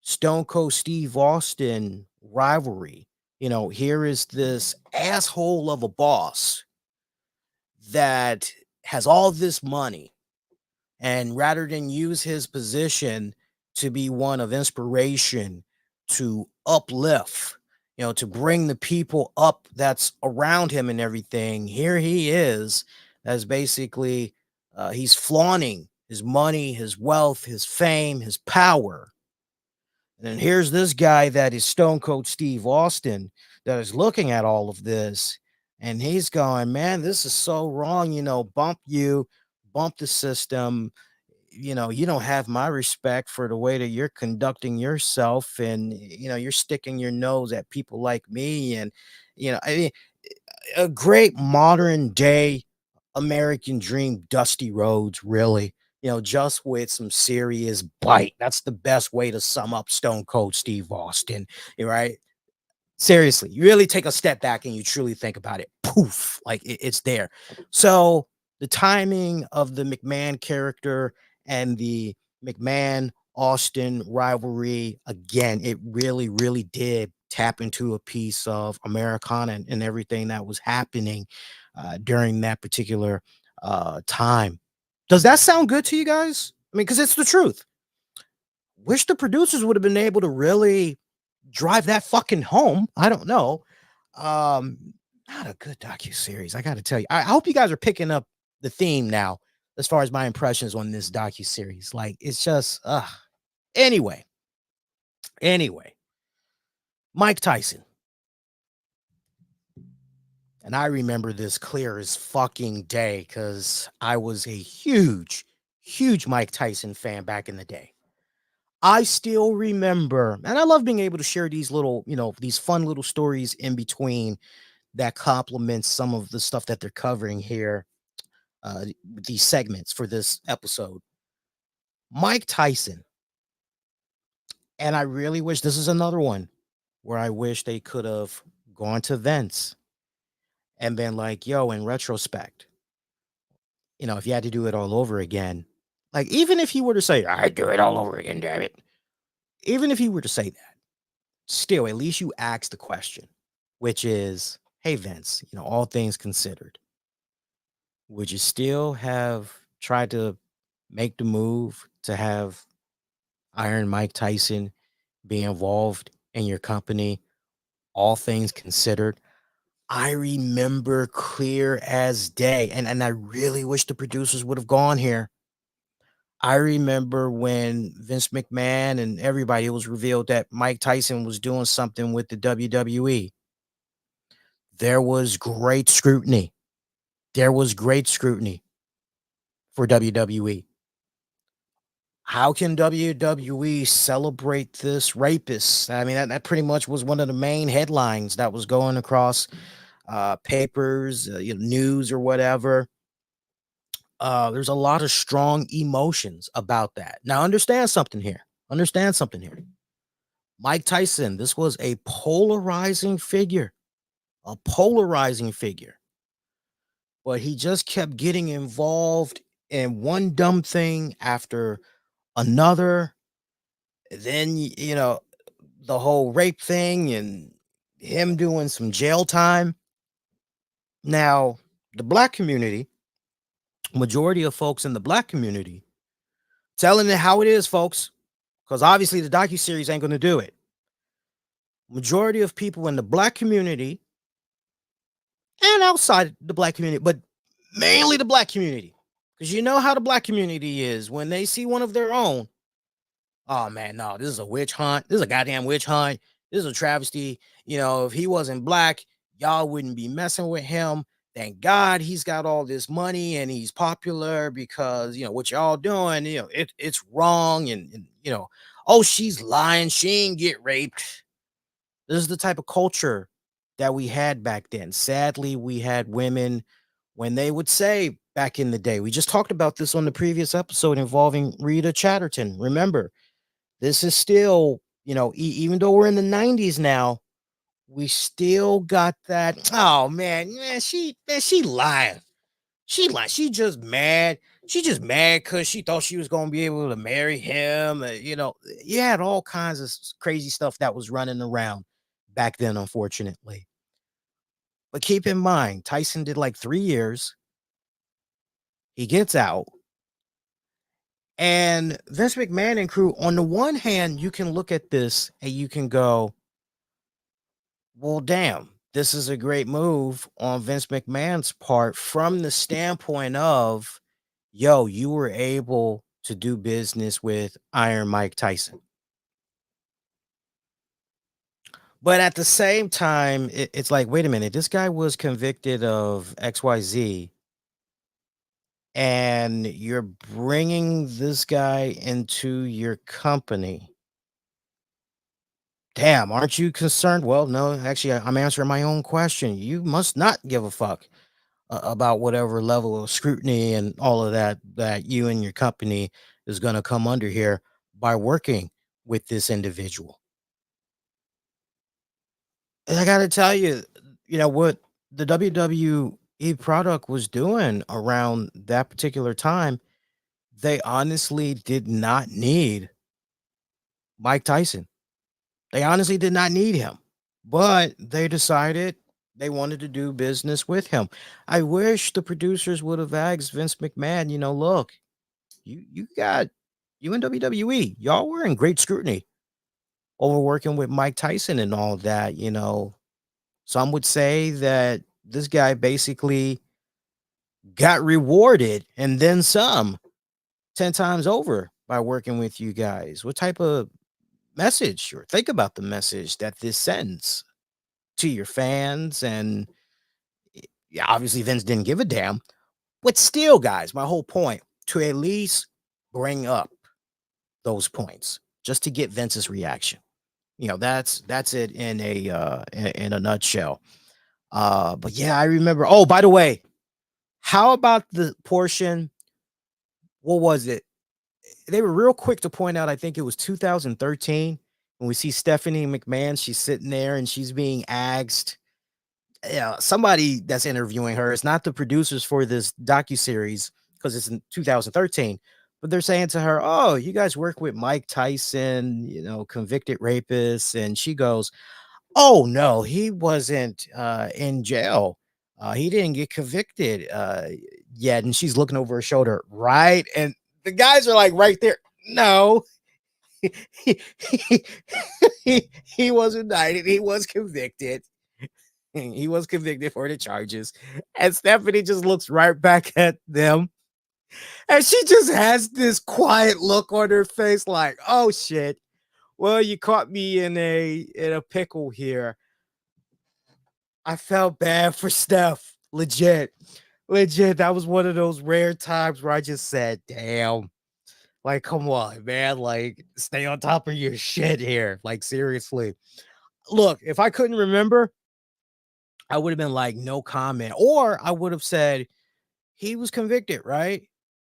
Stone Cold Steve Austin rivalry. Here is this asshole of a boss that has all this money, and rather than use his position to be one of inspiration, to uplift, to bring the people up that's around him and everything, here he is as basically he's flaunting his money, his wealth, his fame, his power. And here's this guy that is Stone Cold Steve Austin that is looking at all of this, and he's going, man, this is so wrong. Bump the system. You don't have my respect for the way that you're conducting yourself, and you're sticking your nose at people like me. And I mean, a great modern day American dream, Dusty Rhodes, really. Just with some serious bite. That's the best way to sum up Stone Cold Steve Austin, right? Seriously, you really take a step back and you truly think about it. Poof, like it's there. So the timing of the McMahon character and the McMahon Austin rivalry, again, it really, really did tap into a piece of Americana and everything that was happening during that particular time. Does that sound good to you guys? I mean, because it's the truth. Wish the producers would have been able to really drive that fucking home. I don't know. Not a good docuseries, I gotta tell you. I hope you guys are picking up the theme now as far as my impressions on this docuseries. Like, it's just anyway. Anyway, Mike Tyson. And I remember this clear as fucking day because I was a huge, huge Mike Tyson fan back in the day. I still remember, and I love being able to share these little, these fun little stories in between that complements some of the stuff that they're covering here, these segments for this episode. Mike Tyson, and I really wish this is another one where I wish they could have gone to Vince and been like, yo, in retrospect, if you had to do it all over again, like, even if he were to say, I'd do it all over again, damn it. Even if he were to say that, still, at least you ask the question, which is, hey, Vince, all things considered, would you still have tried to make the move to have Iron Mike Tyson be involved in your company, all things considered? I remember clear as day, and I really wish the producers would have gone here. I remember when Vince McMahon and everybody, it was revealed that Mike Tyson was doing something with the WWE. There was great scrutiny. There was great scrutiny for WWE. How can WWE celebrate this rapist? I mean, that pretty much was one of the main headlines that was going across papers, news or whatever. There's a lot of strong emotions about that. Now, understand something here. Understand something here. Mike Tyson, this was a polarizing figure, a polarizing figure. But he just kept getting involved in one dumb thing after another. Then, the whole rape thing and him doing some jail time. Now, the black community, majority of folks in the black community, telling it how it is, folks, because obviously the docuseries ain't going to do it. Majority of people in the black community and outside the black community, but mainly the black community, Because you know how the black community is when they see one of their own. Oh man, no, this is a witch hunt. This is a goddamn witch hunt. This is a travesty. If he wasn't black, y'all wouldn't be messing with him. Thank God he's got all this money and he's popular because what y'all doing, it's wrong. And oh, she's lying, she ain't get raped. This is the type of culture that we had back then. Sadly, we had women when they would say back in the day. We just talked about this on the previous episode involving Rita Chatterton. Remember, this is still, even though we're in the 90s now, we still got that. Oh man, she lying. She lied. She just mad. She just mad because she thought she was gonna be able to marry him. You had all kinds of crazy stuff that was running around back then, unfortunately. But keep in mind, Tyson did like 3 years. He gets out. And Vince McMahon and crew, on the one hand, you can look at this and you can go, well, damn, this is a great move on Vince McMahon's part from the standpoint of, yo, you were able to do business with Iron Mike Tyson. But at the same time, it's like, wait a minute, this guy was convicted of XYZ, and you're bringing this guy into your company. Damn, aren't you concerned? Well, no, actually, I'm answering my own question. You must not give a fuck about whatever level of scrutiny and all of that you and your company is going to come under here by working with this individual. And I got to tell you, what the WWE product was doing around that particular time, they honestly did not need Mike Tyson. They honestly did not need him, but they decided they wanted to do business with him. I wish the producers would have asked Vince McMahon, look, you got you in WWE, y'all were in great scrutiny over working with Mike Tyson and all that. Some would say that this guy basically got rewarded and then some 10 times over by working with you guys. What type of message, or think about the message that this sends to your fans? And yeah, obviously Vince didn't give a damn, but still, guys, my whole point to at least bring up those points just to get Vince's reaction. That's it in a nutshell. But yeah, I remember. Oh, by the way, how about the portion? What was it? They were real quick to point out, I think it was 2013, when we see Stephanie McMahon. She's sitting there and she's being asked, somebody that's interviewing her. It's not the producers for this docuseries because it's in 2013, but they're saying to her, "Oh, you guys work with Mike Tyson, convicted rapist," and she goes, "Oh no, he wasn't in jail. He didn't get convicted yet." And she's looking over her shoulder, right? And the guys are like right there. No, he, he was indicted. He was convicted. He was convicted for the charges. And Stephanie just looks right back at them. And she just has this quiet look on her face, like, oh shit. Well, you caught me in a pickle here. I felt bad for Steph. Legit. Legit. That was one of those rare times where I just said, damn. Like, come on, man. Like, stay on top of your shit here. Like, seriously. Look, if I couldn't remember, I would have been like, no comment. Or I would have said, he was convicted, right?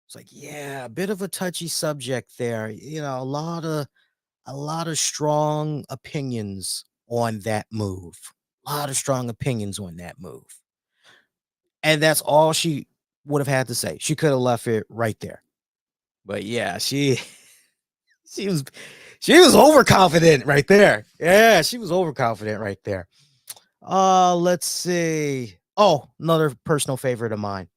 It's like, yeah, a bit of a touchy subject there. A lot of strong opinions on that move. A lot of strong opinions on that move. And that's all she would have had to say. She could have left it right there. But yeah, she was she was overconfident right there. Yeah, she was overconfident right there. Let's see. Oh, another personal favorite of mine.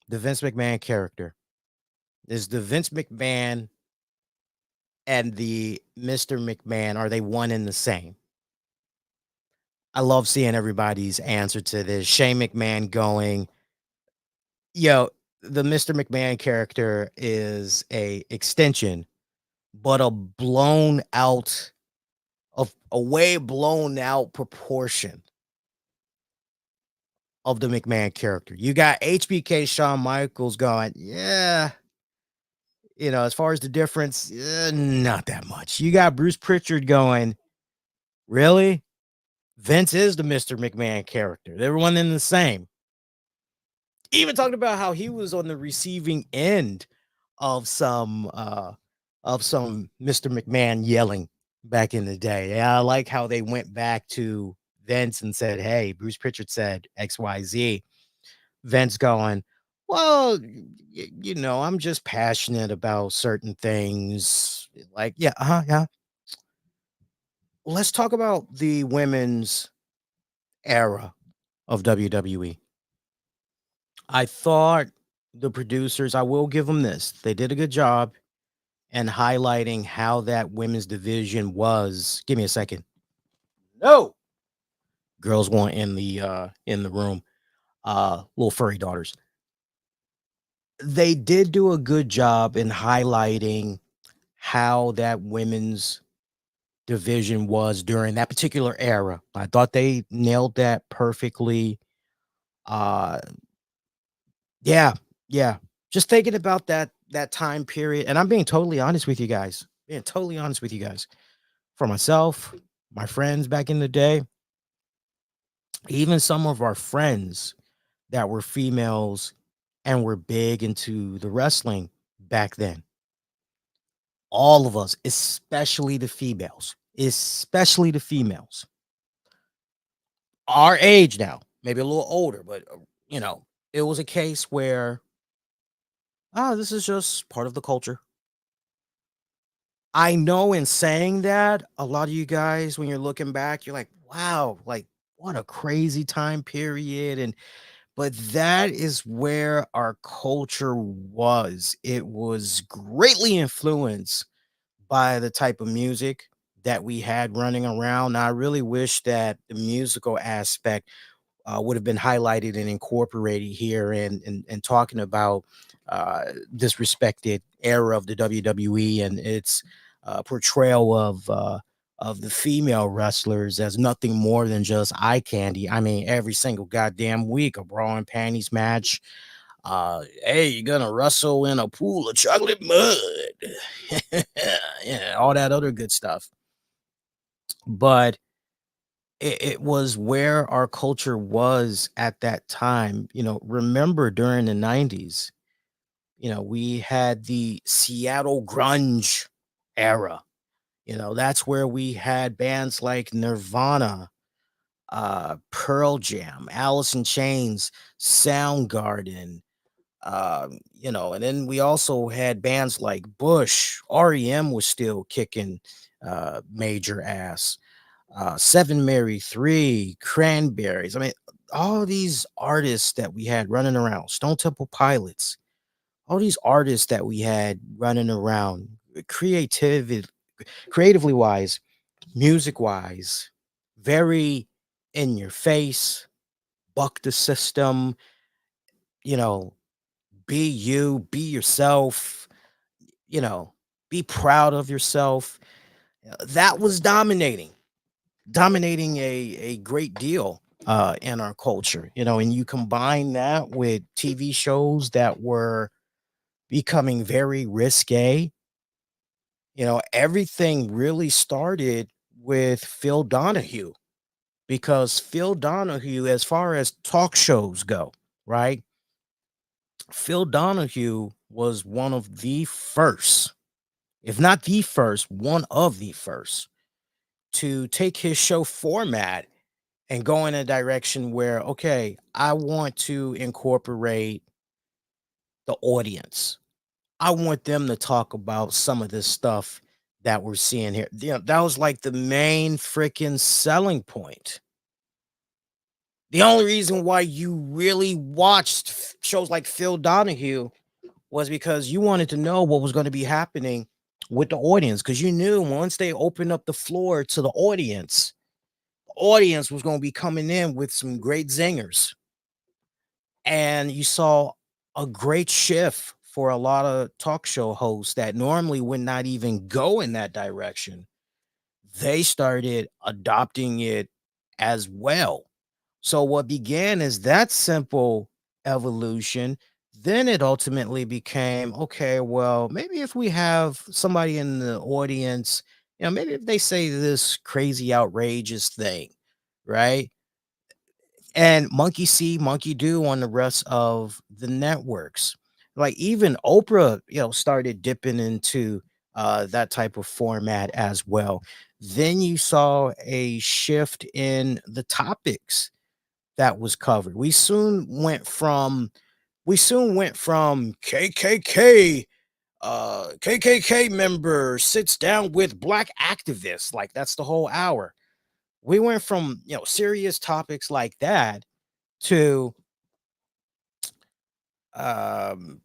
The Vince McMahon character. Is the Vince McMahon and the Mr. McMahon, are they one and the same? I love seeing everybody's answer to this. Shane McMahon going, yo, the Mr. McMahon character is a extension, but a way blown out proportion of the McMahon character. You got HBK Shawn Michaels going, yeah, as far as the difference, not that much. You got Bruce Pritchard going, really? Vince is the Mr. McMahon character. They were one and the same. Even talked about how he was on the receiving end of some Mr. McMahon yelling back in the day. Yeah, I like how they went back to Vince and said, "Hey, Bruce Pritchard said XYZ." Vince going, "Well, I'm just passionate about certain things." Like, yeah, yeah. Let's talk about the women's era of WWE. I thought the producers, I will give them this, they did a good job in highlighting how that women's division was. Give me a second. No. Girls want in the room. Little furry daughters. They did do a good job in highlighting how that women's division was during that particular era. I thought they nailed that perfectly. Uh yeah, yeah. Just thinking about that time period, and I'm being totally honest with you guys. Being totally honest with you guys. For myself, my friends back in the day, even some of our friends that were females and were big into the wrestling back then. All of us, especially the females, our age now, maybe a little older, but you know, it was a case where, this is just part of the culture. I know in saying that, a lot of you guys, when you're looking back, you're like, wow, like what a crazy time period. But that is where our culture was. It was greatly influenced by the type of music that we had running around. Now, I really wish that the musical aspect would have been highlighted and incorporated here and talking about this respected era of the WWE and its portrayal of the female wrestlers as nothing more than just eye candy. I mean, every single goddamn week, a bra and panties match. Hey, you're gonna wrestle in a pool of chocolate mud. Yeah, all that other good stuff. But it was where our culture was at that time. Remember during the 90s, we had the Seattle grunge era. That's where we had bands like Nirvana, Pearl Jam, Alice in Chains, Soundgarden, and then we also had bands like Bush. REM was still kicking major ass. Seven Mary 3, Cranberries. I mean, all these artists that we had running around, Stone Temple Pilots, all these artists that we had running around, creativity, creatively wise, music wise, very in your face, buck the system, you know, be you, be yourself, you know, be proud of yourself. That was dominating a great deal in our culture, and you combine that with TV shows that were becoming very risque. Everything really started with Phil Donahue because Phil Donahue, as far as talk shows go, right? Phil Donahue was one of the first, if not the first, one of the first to take his show format and go in a direction where, okay, I want to incorporate the audience. I want them to talk about some of this stuff that we're seeing here. That was like the main freaking selling point. The only reason why you really watched shows like Phil Donahue was because you wanted to know what was going to be happening with the audience, because you knew once they opened up the floor to the audience was going to be coming in with some great zingers. And you saw a great shift for a lot of talk show hosts that normally would not even go in that direction. They started adopting it as well. So what began as that simple evolution, then it ultimately became, okay, well, maybe if we have somebody in the audience, maybe if they say this crazy, outrageous thing, right? And monkey see, monkey do on the rest of the networks. Like even Oprah, started dipping into that type of format as well. Then you saw a shift in the topics that was covered. We soon went from KKK member sits down with black activists, like that's the whole hour. We went from serious topics like that to um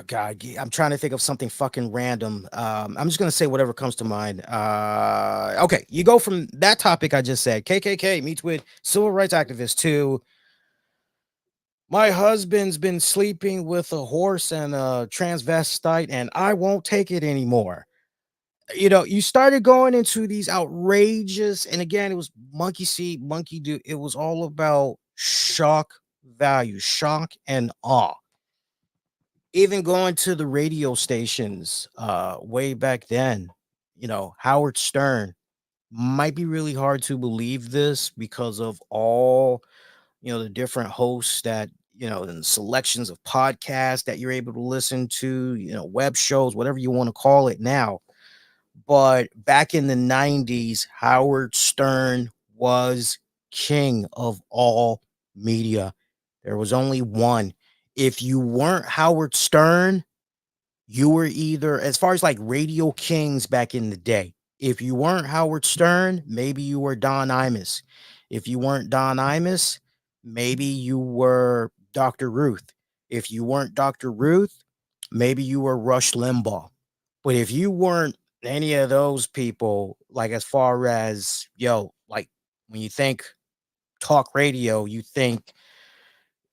God, I'm trying to think of something fucking random. I'm just gonna say whatever comes to mind. Okay, you go from that topic I just said, KKK meets with civil rights activists, to my husband's been sleeping with a horse and a transvestite, and I won't take it anymore. You started going into these outrageous, and again, it was monkey see, monkey do. It was all about shock value, shock and awe. Even going to the radio stations way back then, Howard Stern, might be really hard to believe this because of all the different hosts that and selections of podcasts that you're able to listen to, web shows, whatever you want to call it now. But back in the 90s, Howard Stern was king of all media. There was only one. If you weren't Howard Stern, you were either, as far as like radio kings back in the day, if you weren't Howard Stern, maybe you were Don Imus. If you weren't Don Imus, maybe you were Dr. Ruth. If you weren't Dr. Ruth, maybe you were Rush Limbaugh. But if you weren't any of those people, like as far as, like when you think talk radio, you think,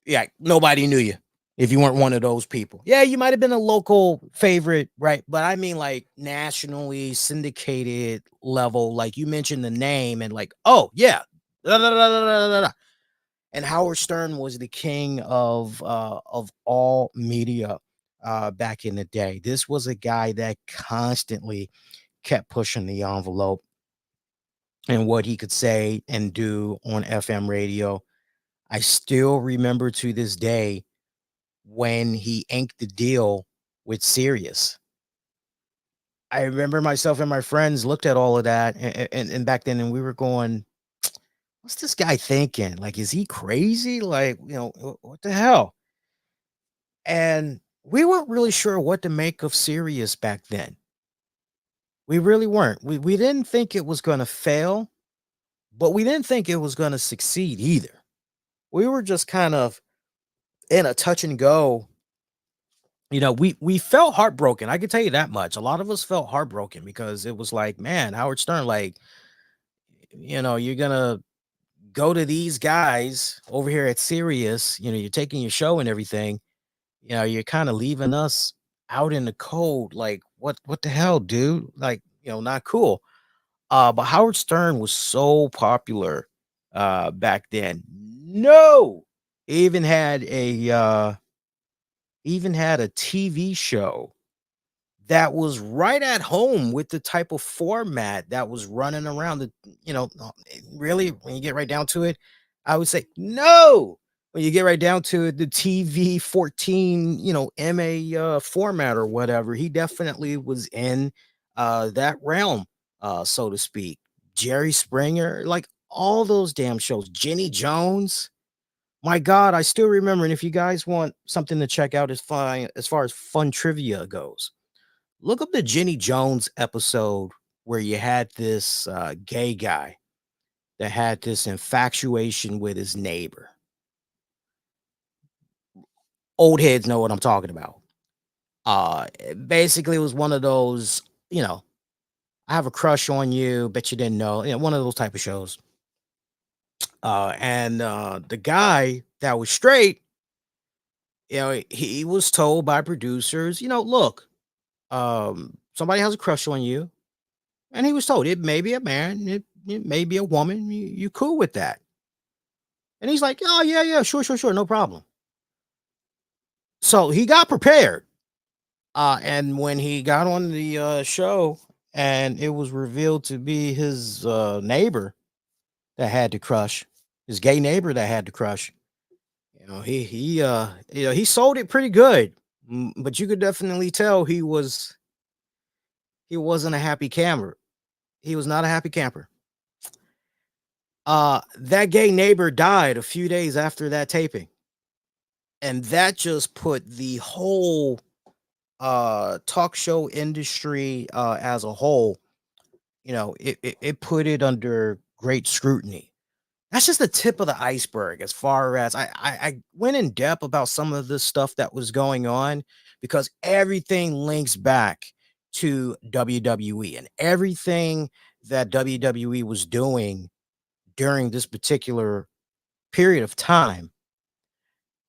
yeah, nobody knew you if you weren't one of those people. Yeah, you might have been a local favorite, right? But I mean, like nationally syndicated level, like you mentioned the name and like, oh yeah, da, da, da, da, da, da, da. And Howard Stern was the king of all media back in the day. This was a guy that constantly kept pushing the envelope and what he could say and do on FM radio. I still remember to this day when he inked the deal with Sirius. I remember myself and my friends looked at all of that and back then, and we were going, what's this guy thinking? Like, is he crazy? Like, what the hell? And we weren't really sure what to make of Sirius back then. We really weren't. We didn't think it was going to fail, but we didn't think it was going to succeed either. We were just kind of in a touch and go. We felt heartbroken. I can tell you that much. A lot of us felt heartbroken because it was like, man, Howard Stern, like, you're gonna go to these guys over here at Sirius, you're taking your show and everything, you're kind of leaving us out in the cold. Like, what the hell, dude? Like, not cool. But Howard Stern was so popular back then. No, he even had a TV show that was right at home with the type of format that was running around really, when you get right down to it, I would say no. When you get right down to it, the TV 14, MA format or whatever, he definitely was in that realm, so to speak. Jerry Springer, like all those damn shows, Jenny Jones. My God, I still remember. And if you guys want something to check out as far as fun trivia goes, look up the Jenny Jones episode where you had this gay guy that had this infatuation with his neighbor. Old heads know what I'm talking about. Basically, it was one of those, I have a crush on you, bet you didn't know, one of those type of shows. And the guy that was straight, he was told by producers, look, somebody has a crush on you. And he was told it may be a man, it may be a woman. You cool with that? And he's like, oh, yeah, yeah, sure, sure, sure, no problem. So he got prepared. And when he got on the show and it was revealed to be his neighbor that had to crush, his gay neighbor that had to crush, he sold it pretty good. But you could definitely tell he wasn't a happy camper. He was not a happy camper. That gay neighbor died a few days after that taping. And that just put the whole talk show industry as a whole, it put it under great scrutiny. That's just the tip of the iceberg as far as I went in depth about some of the stuff that was going on because everything links back to WWE and everything that WWE was doing during this particular period of time.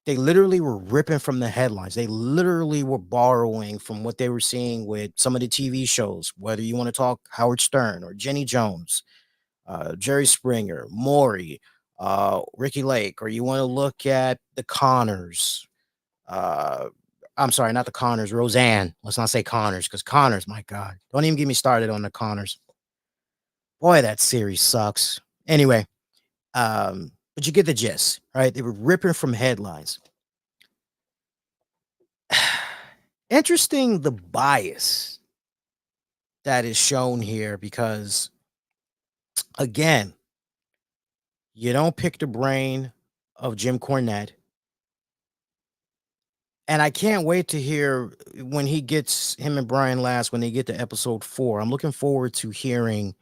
They literally were ripping from the headlines. They literally were borrowing from what they were seeing with some of the TV shows, whether you want to talk Howard Stern or Jenny Jones, Jerry Springer, Maury, Ricky Lake, or you want to look at the Connors. Uh, I'm sorry, not the Connors, Roseanne. Let's not say Connors because Connors, my God, don't even get me started on the Connors. Boy, that series sucks. Anyway, but you get the gist, right? They were ripping from headlines. Interesting the bias that is shown here because, again, you don't pick the brain of Jim Cornette. And I can't wait to hear when he gets him and Brian Last when they get to episode 4. I'm looking forward to hearing.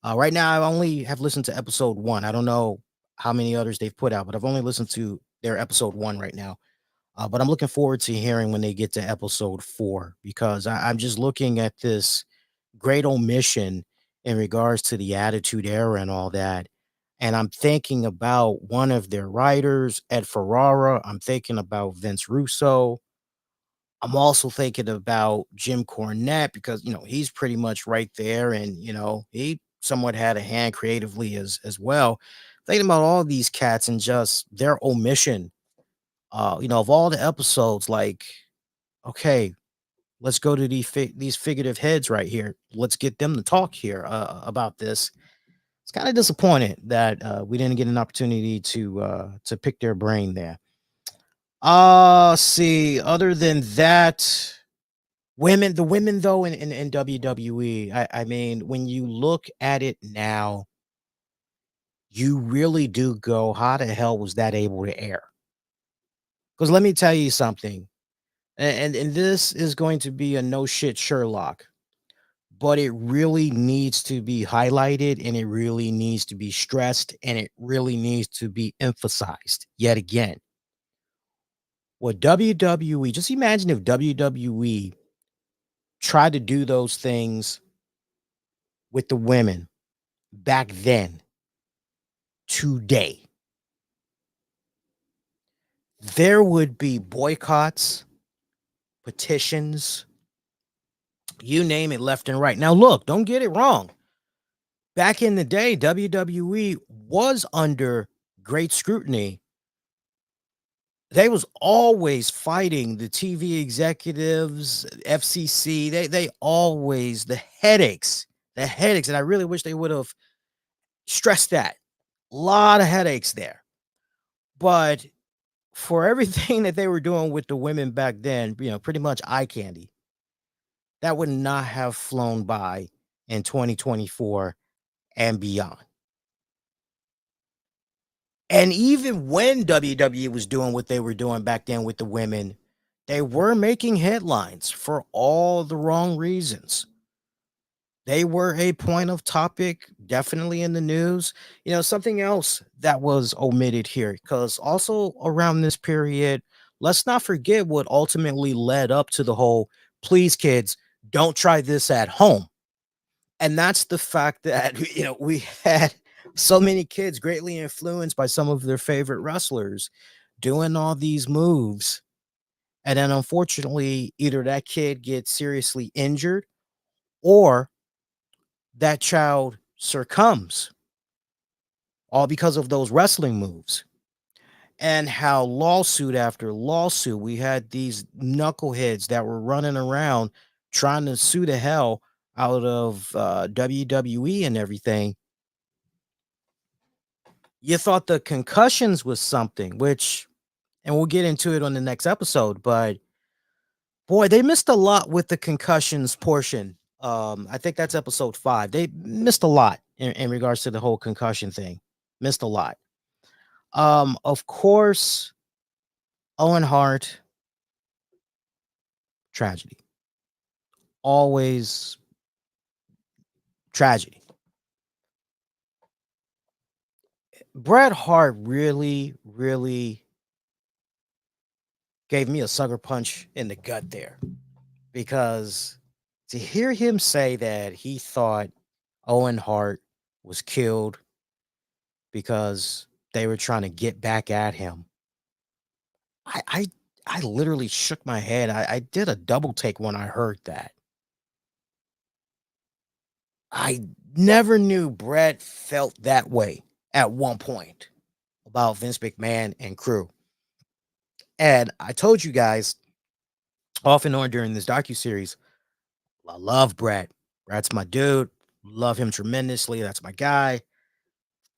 Right now, I only have listened to episode 1. I don't know how many others they've put out, but I've only listened to their episode 1 right now. But I'm looking forward to hearing when they get to episode 4 because I'm just looking at this great omission in regards to the Attitude Era and all that. And I'm thinking about one of their writers, Ed Ferrara. I'm thinking about Vince Russo. I'm also thinking about Jim Cornette because he's pretty much right there, and he somewhat had a hand creatively as well. Thinking about all these cats and just their omission, of all the episodes, like, okay, let's go to these figurative heads right here. Let's get them to talk here about this. It's kind of disappointed that we didn't get an opportunity to pick their brain there. See, other than that, the women though in WWE, I mean, when you look at it now, you really do go, how the hell was that able to air? Because let me tell you something, and this is going to be a no shit Sherlock, but it really needs to be highlighted and it really needs to be stressed and it really needs to be emphasized yet again. What WWE, just imagine if WWE tried to do those things with the women back then, today. There would be boycotts, petitions, you name it, left and right. Now, look, don't get it wrong. Back in the day, WWE was under great scrutiny. They was always fighting the TV executives, FCC. They always the headaches, and I really wish they would have stressed that. A lot of headaches there. But for everything that they were doing with the women back then, pretty much eye candy. That would not have flown by in 2024 and beyond. And even when WWE was doing what they were doing back then with the women, they were making headlines for all the wrong reasons. They were a point of topic, definitely in the news. Something else that was omitted here, because also around this period, let's not forget what ultimately led up to the whole, please, kids, don't try this at home. And that's the fact that, we had So many kids greatly influenced by some of their favorite wrestlers doing all these moves. And then unfortunately, either that kid gets seriously injured or that child succumbs, all because of those wrestling moves. And how lawsuit after lawsuit, we had these knuckleheads that were running around trying to sue the hell out of WWE and everything. You thought the concussions was something, which, and we'll get into it on the next episode, but boy, they missed a lot with the concussions portion. I think that's episode 5. They missed a lot in regards to the whole concussion thing. Missed a lot. Of course, Owen Hart, tragedy. Always tragedy. Bret Hart really, really gave me a sucker punch in the gut there, because to hear him say that he thought Owen Hart was killed because they were trying to get back at him. I I, I literally shook my head. I did a double take when I heard that. I never knew Bret felt that way at one point about Vince McMahon and crew. And I told you guys off and on during this docuseries, I love Bret. Bret's my dude. Love him tremendously. That's my guy.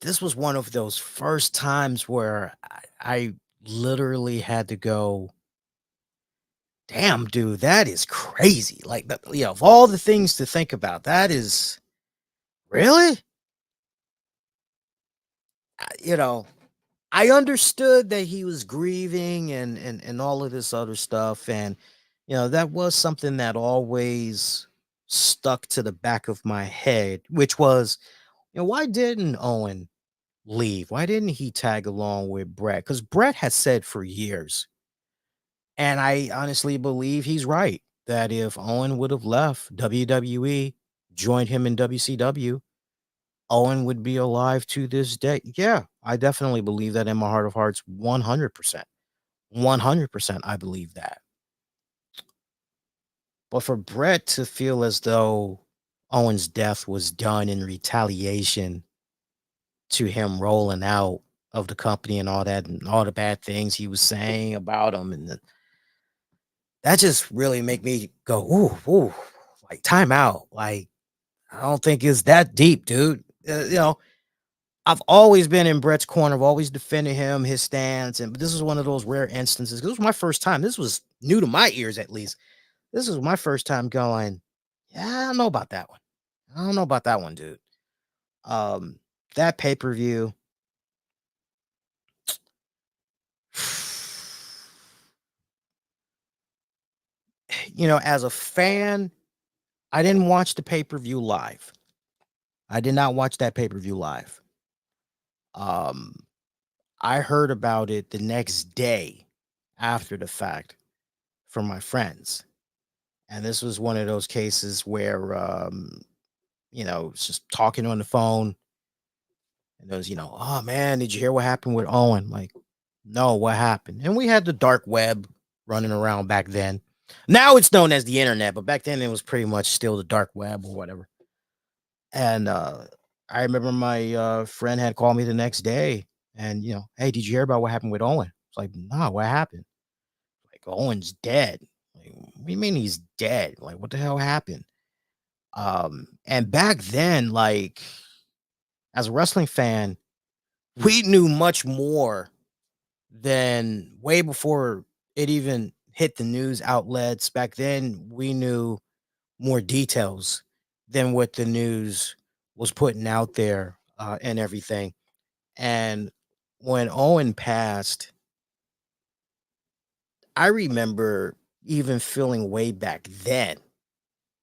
This was one of those first times where I literally had to go, damn, dude, that is crazy. Like, of all the things to think about, that is really, you know, I understood that he was grieving and all of this other stuff, and that was something that always stuck to the back of my head, which was, why didn't Owen leave? Why didn't he tag along with Bret? Because Bret has said for years, and I honestly believe he's right, that if Owen would have left WWE, joined him in WCW, Owen would be alive to this day. Yeah, I definitely believe that in my heart of hearts, 100%. 100% I believe that. But for Bret to feel as though Owen's death was done in retaliation to him rolling out of the company and all that and all the bad things he was saying about him, and that just really make me go, ooh, ooh, like time out. Like, I don't think it's that deep, dude. I've always been in Bret's corner. I've always defended him, his stance, and this is one of those rare instances. This was my first time. This was new to my ears, at least. This is my first time going, yeah, I don't know about that one. I don't know about that one, dude. Um, that pay-per-view, as a fan, I didn't watch the pay-per-view live. I did not watch that pay-per-view live. Um, I heard about it the next day after the fact from my friends. And this was one of those cases where, it's just talking on the phone. And it was, oh man, did you hear what happened with Owen? Like, no, what happened? And we had the dark web running around back then. Now it's known as the internet, but back then it was pretty much still the dark web or whatever. And I remember my friend had called me the next day and, hey, did you hear about what happened with Owen? It's like, no, what happened? Like, Owen's dead. Like, what do you mean he's dead? Like, what the hell happened? And back then, like, as a wrestling fan, we knew much more than way before it even hit the news outlets. Back then, we knew more details than what the news was putting out there and everything. And when Owen passed, I remember even feeling way back then,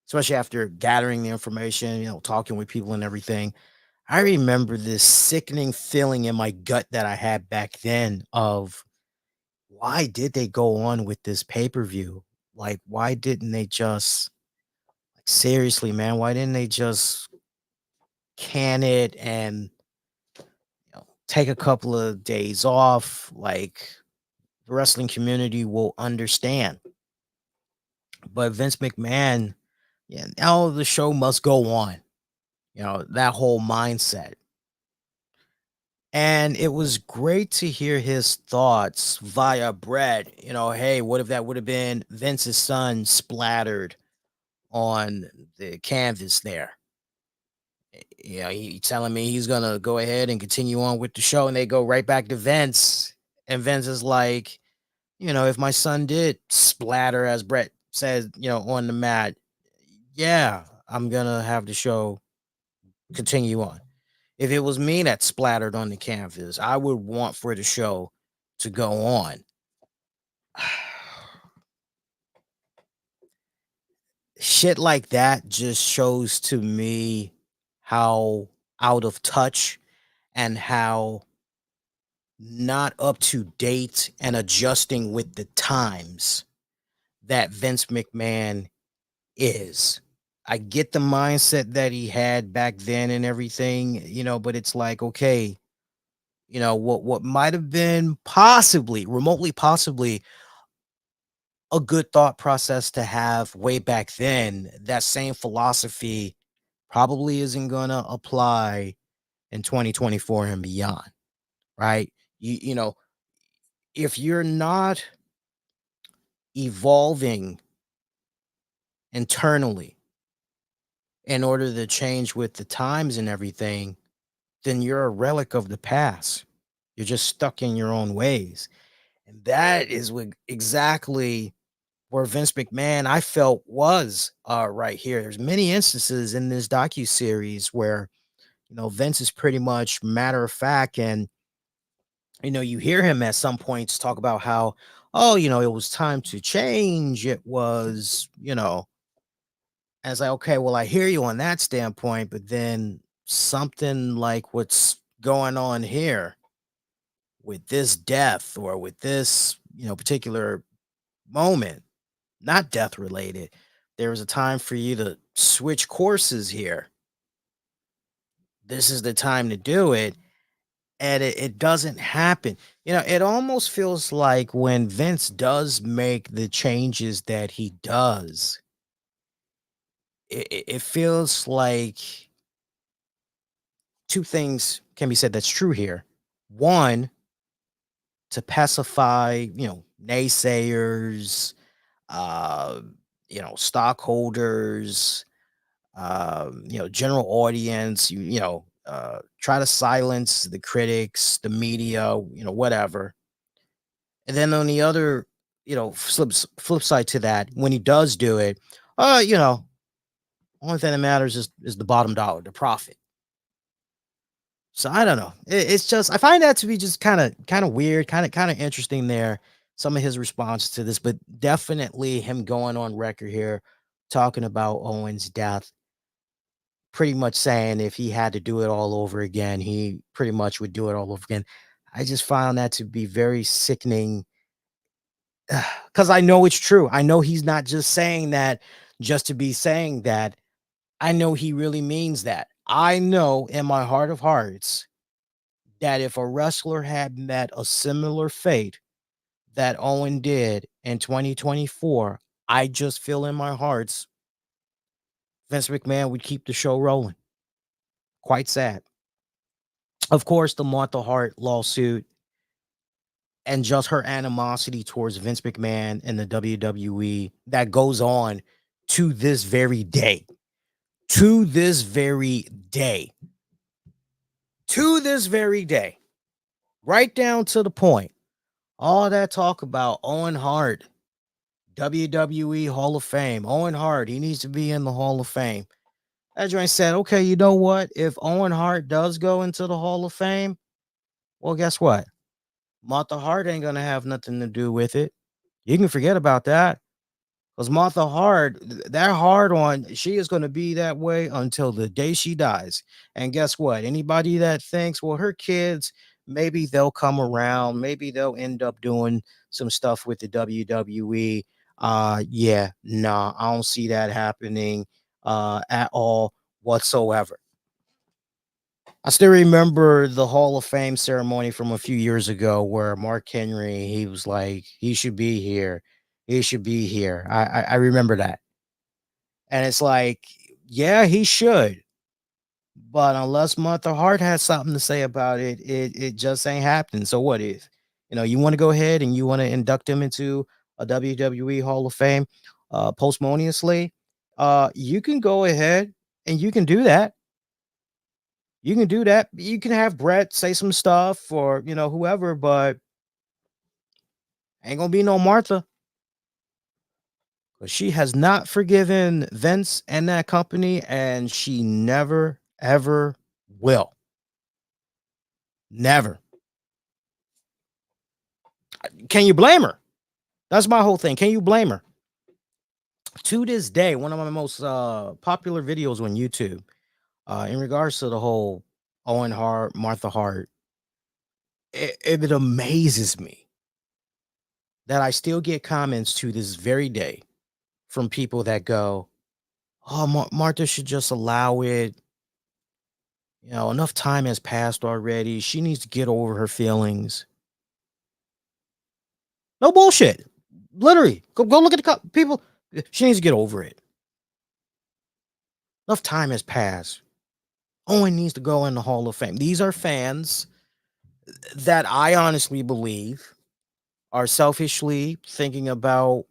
especially after gathering the information, talking with people and everything. I remember this sickening feeling in my gut that I had back then of, why did they go on with this pay-per-view? Like, why didn't they just, like, seriously, man, why didn't they just can it and take a couple of days off. Like, the wrestling community will understand. But Vince McMahon, yeah, now the show must go on. That whole mindset. And it was great to hear his thoughts via Brett. Hey, what if that would have been Vince's son splattered on the canvas there? He telling me he's gonna go ahead and continue on with the show, and they go right back to Vince. And Vince is like, if my son did splatter, as Brett says, on the mat, yeah, I'm gonna have the show continue on. If it was me that splattered on the canvas, I would want for the show to go on. Shit like that just shows to me how out of touch and how not up to date and adjusting with the times that Vince McMahon is. I get the mindset that he had back then and everything, but it's like, okay, what might have been possibly, remotely possibly, a good thought process to have way back then, that same philosophy probably isn't gonna apply in 2024 and beyond, right? If you're not evolving internally in order to change with the times and everything, then you're a relic of the past. You're just stuck in your own ways. And that is what exactly where Vince McMahon, I felt, was right here. There's many instances in this docuseries where, Vince is pretty much matter of fact. And, you hear him at some points talk about how, oh, it was time to change. It was, and it's like, okay, well, I hear you on that standpoint, but then something like what's going on here with this death or with this, particular moment, not death related. There was a time for you to switch courses here. This is the time to do it. And it doesn't happen. It almost feels like when Vince does make the changes that he does, it feels like two things can be said that's true here. One, to pacify, naysayers, uh, stockholders, general audience, try to silence the critics, the media, whatever. And then on the other, flip side to that, when he does do it, only thing that matters is the bottom dollar, the profit. So I don't know. It's just I find that to be just kind of weird, kind of interesting there. Some of his response to this, but definitely him going on record here talking about Owen's death, pretty much saying if he had to do it all over again, he pretty much would do it all over again. I just found that to be very sickening because I know it's true. I know he's not just saying that just to be saying that. I know he really means that. I know in my heart of hearts that if a wrestler had met a similar fate that Owen did in 2024, I just feel in my hearts Vince McMahon would keep the show rolling. Quite sad. Of course, the Martha Hart lawsuit and just her animosity towards Vince McMahon and the WWE that goes on to this very day. To this very day. To this very day. Right down to the point. All that talk about Owen Hart, WWE Hall of Fame. Owen Hart, he needs to be in the Hall of Fame. That joint said, okay, you know what? If Owen Hart does go into the Hall of Fame, well, guess what? Martha Hart ain't going to have nothing to do with it. You can forget about that. Because Martha Hart, that hard on, she is going to be that way until the day she dies. And guess what? Anybody that thinks, well, her kids, maybe they'll come around, maybe they'll end up doing some stuff with the WWE. Yeah, nah, I don't see that happening at all whatsoever. I still remember the Hall of Fame ceremony from a few years ago where Mark Henry, he was like, he should be here. He should be here. I remember that. And it's like, yeah, he should. But unless Martha Hart has something to say about it, it just ain't happening. So what if, you want to go ahead and you want to induct him into a WWE Hall of Fame posthumously, you can go ahead and you can do that. You can do that. You can have Brett say some stuff or, whoever, but ain't gonna be no Martha. But she has not forgiven Vince and that company, and she never, ever will. Never. Can you blame her? That's my whole thing. Can you blame her? To this day, one of my most popular videos on YouTube, in regards to the whole Owen Hart, Martha Hart, it amazes me that I still get comments to this very day from people that go, "Oh, Martha should just allow it. Enough time has passed already. She needs to get over her feelings." No bullshit. Literally, go look at the people. She needs to get over it. Enough time has passed. Owen needs to go in the Hall of Fame. These are fans that I honestly believe are selfishly thinking about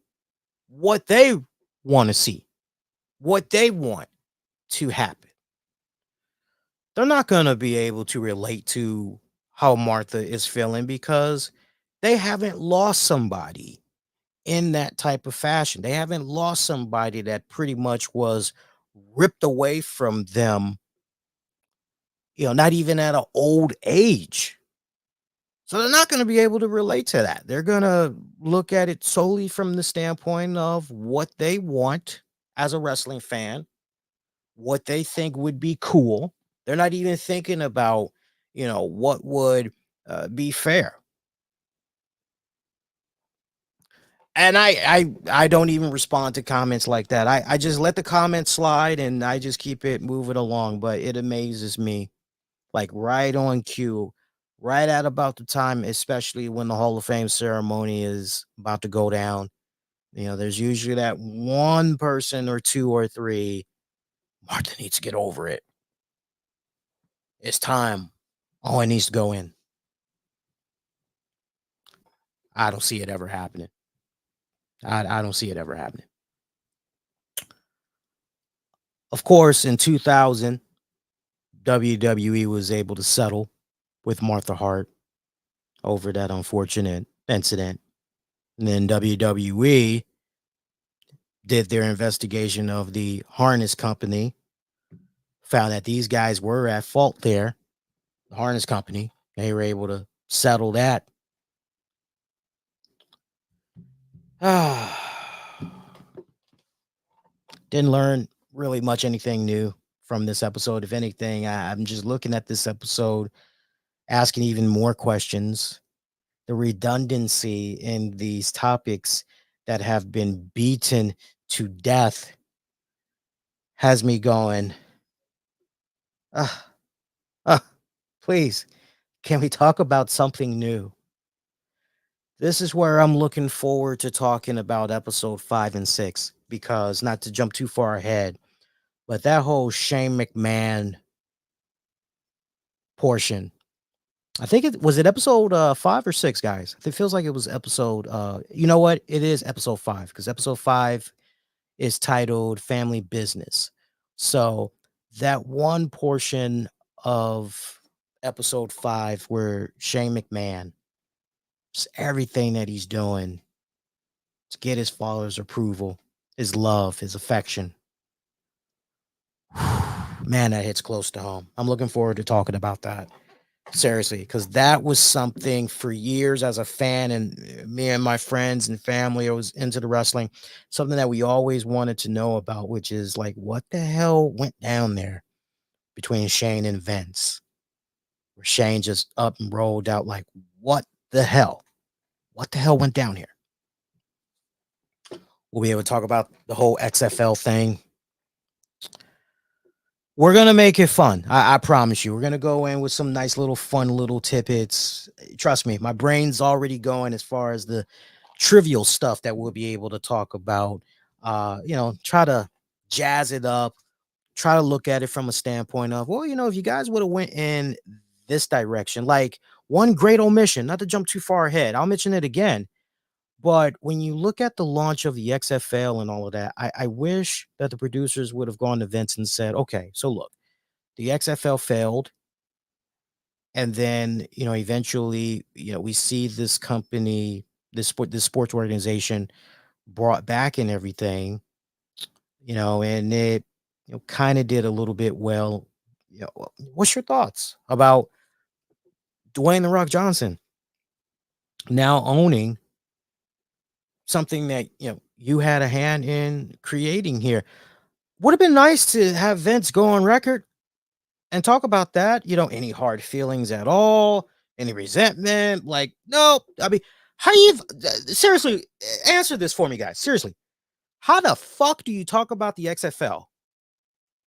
what they want to see, what they want to happen. They're not going to be able to relate to how Martha is feeling because they haven't lost somebody in that type of fashion. They haven't lost somebody that pretty much was ripped away from them, not even at an old age. So they're not going to be able to relate to that. They're going to look at it solely from the standpoint of what they want as a wrestling fan, what they think would be cool. They're not even thinking about, what would be fair. And I don't even respond to comments like that. I just let the comments slide and I just keep it moving along. But it amazes me, like right on cue, right at about the time, especially when the Hall of Fame ceremony is about to go down. There's usually that one person or two or three. Martha needs to get over it. It's time. All it needs to go in. I don't see it ever happening. I don't see it ever happening. Of course, in 2000, WWE was able to settle with Martha Hart over that unfortunate incident. And then WWE did their investigation of the harness company, found that these guys were at fault there, the harness company. They were able to settle that. Didn't learn really much anything new from this episode. If anything, I'm just looking at this episode, asking even more questions. The redundancy in these topics that have been beaten to death has me going, uh, uh, please, can we talk about something new? This is where I'm looking forward to talking about episode 5 and 6, because not to jump too far ahead, but that whole Shane McMahon portion, I think it was episode 5 or 6, guys. It feels like it was episode you know what? It is episode 5, because episode 5 is titled Family Business. So that one portion of episode 5 where Shane McMahon, just everything that he's doing to get his father's approval, his love, his affection. Man, that hits close to home. I'm looking forward to talking about that. Seriously, because that was something for years as a fan, and me and my friends and family, I was into the wrestling, something that we always wanted to know about, which is like, what the hell went down there between Shane and Vince? Where Shane just up and rolled out, like, what the hell? What the hell went down here? We'll be able to talk about the whole XFL thing. We're gonna make it fun. I promise you. We're gonna go in with some nice little fun little tidbits. Trust me, my brain's already going as far as the trivial stuff that we'll be able to talk about. Try to jazz it up, try to look at it from a standpoint of, well, if you guys would have went in this direction, like one great omission, not to jump too far ahead, I'll mention it again. But when you look at the launch of the XFL and all of that, I wish that the producers would have gone to Vince and said, okay, so look, the XFL failed. And then, eventually, we see this company, this sports organization brought back and everything, and it, kind of did a little bit well. What's your thoughts about Dwayne the Rock Johnson now owning something that, you had a hand in creating here? Would have been nice to have Vince go on record and talk about that. Any hard feelings at all, any resentment? Like, no, I mean, how you seriously answer this for me, guys? Seriously, how the fuck do you talk about the XFL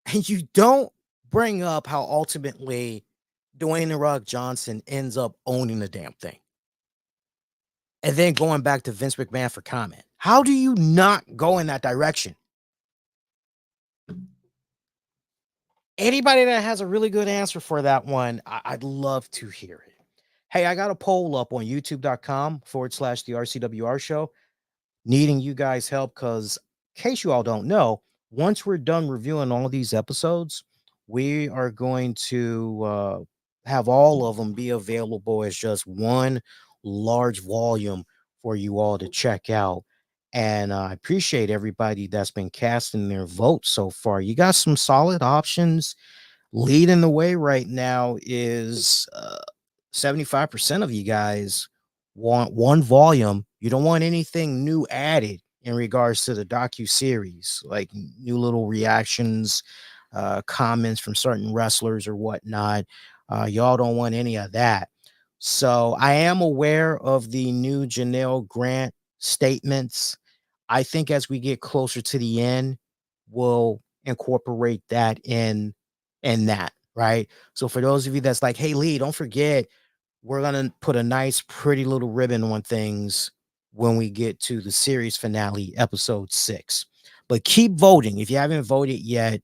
and you don't bring up how ultimately Dwayne the Rock Johnson ends up owning the damn thing? And then going back to Vince McMahon for comment. How do you not go in that direction? Anybody that has a really good answer for that one, I'd love to hear it. Hey, I got a poll up on youtube.com/the RCWR show, needing you guys' help because, in case you all don't know, once we're done reviewing all these episodes, we are going to have all of them be available as just one large volume for you all to check out. And I appreciate everybody that's been casting their votes so far. You got some solid options. Leading the way right now is 75% of you guys want one volume. You don't want anything new added in regards to the docu-series, like new little reactions, comments from certain wrestlers or whatnot. Y'all don't want any of that. So I am aware of the new Janelle Grant statements. I think as we get closer to the end, we'll incorporate that in that, right? So for those of you that's like, hey, Lee, don't forget, we're gonna put a nice, pretty little ribbon on things when we get to the series finale, episode 6. But keep voting. If you haven't voted yet,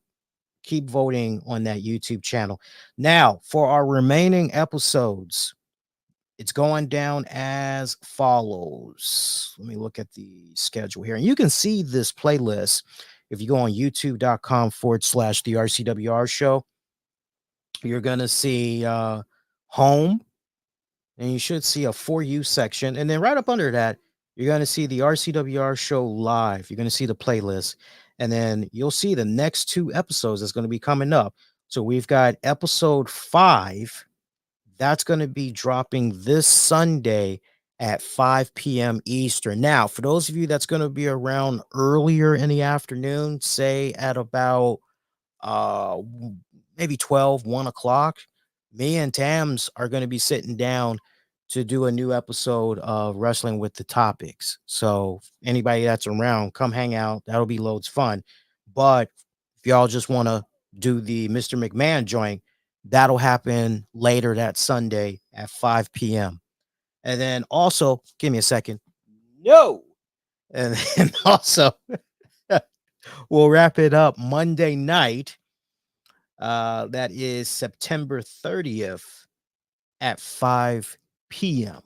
keep voting on that YouTube channel. Now, for our remaining episodes, it's going down as follows. Let me look at the schedule here. And you can see this playlist if you go on youtube.com/the RCWR show. You're going to see home, and you should see a For You section. And then right up under that, you're going to see the RCWR show live. You're going to see the playlist. And then you'll see the next 2 episodes that's going to be coming up. So we've got episode 5. That's going to be dropping this Sunday at 5 p.m. Eastern. Now, for those of you that's going to be around earlier in the afternoon, say at about uh maybe 1 o'clock, me and Tams are going to be sitting down to do a new episode of Wrestling with the Topics. So anybody that's around, come hang out. That'll be loads fun. But if y'all just want to do the Mr. McMahon joint, that'll happen later that Sunday at 5 p.m. And then also, give me a second. No. And then also, we'll wrap it up Monday night. That is September 30th at 5 p.m.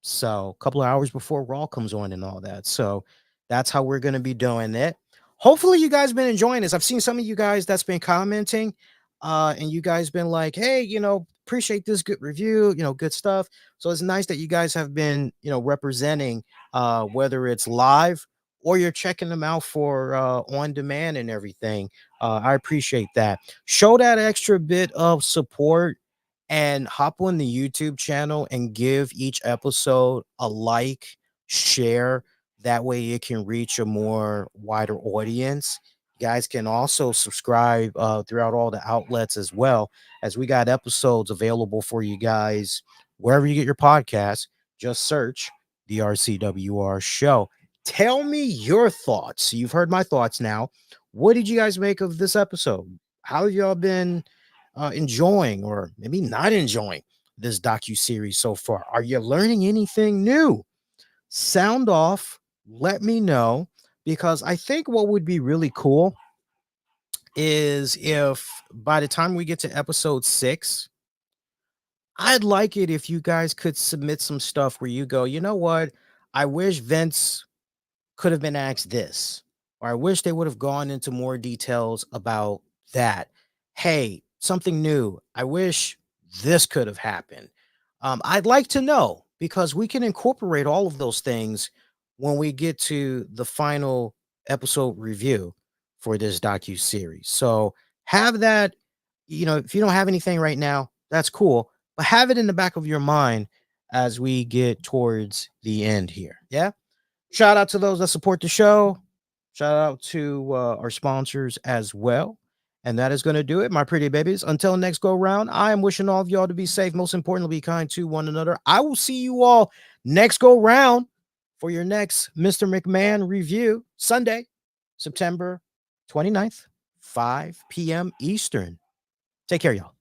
So a couple of hours before Raw comes on and all that. So that's how we're going to be doing it. Hopefully you guys been enjoying this. I've seen some of you guys that's been commenting and you guys been like, hey, appreciate this good review, good stuff. So it's nice that you guys have been, representing whether it's live or you're checking them out for on demand and everything. I appreciate that. Show that extra bit of support and hop on the YouTube channel and give each episode a like, share. That way it can reach a more wider audience. You guys can also subscribe throughout all the outlets as well, as we got episodes available for you guys wherever you get your podcasts. Just search the RCWR show. Tell me your thoughts. You've heard my thoughts now. What did you guys make of this episode? How have y'all been enjoying or maybe not enjoying this docuseries so far? Are you learning anything new? Sound off, let me know, because I think what would be really cool is if by the time we get to episode 6, I'd like it if you guys could submit some stuff where you go, you know what? I wish Vince could have been asked this, or I wish they would have gone into more details about that. Hey, something new. I wish this could have happened. I'd like to know, because we can incorporate all of those things when we get to the final episode review for this docu series. So have that. If you don't have anything right now, that's cool, but have it in the back of your mind as we get towards the end here. Yeah. Shout out to those that support the show. Shout out to our sponsors as well. And that is going to do it, my pretty babies. Until next go round, I am wishing all of y'all to be safe. Most importantly, be kind to one another. I will see you all next go round for your next Mr. McMahon review, Sunday, September 29th, 5 p.m. Eastern. Take care, y'all.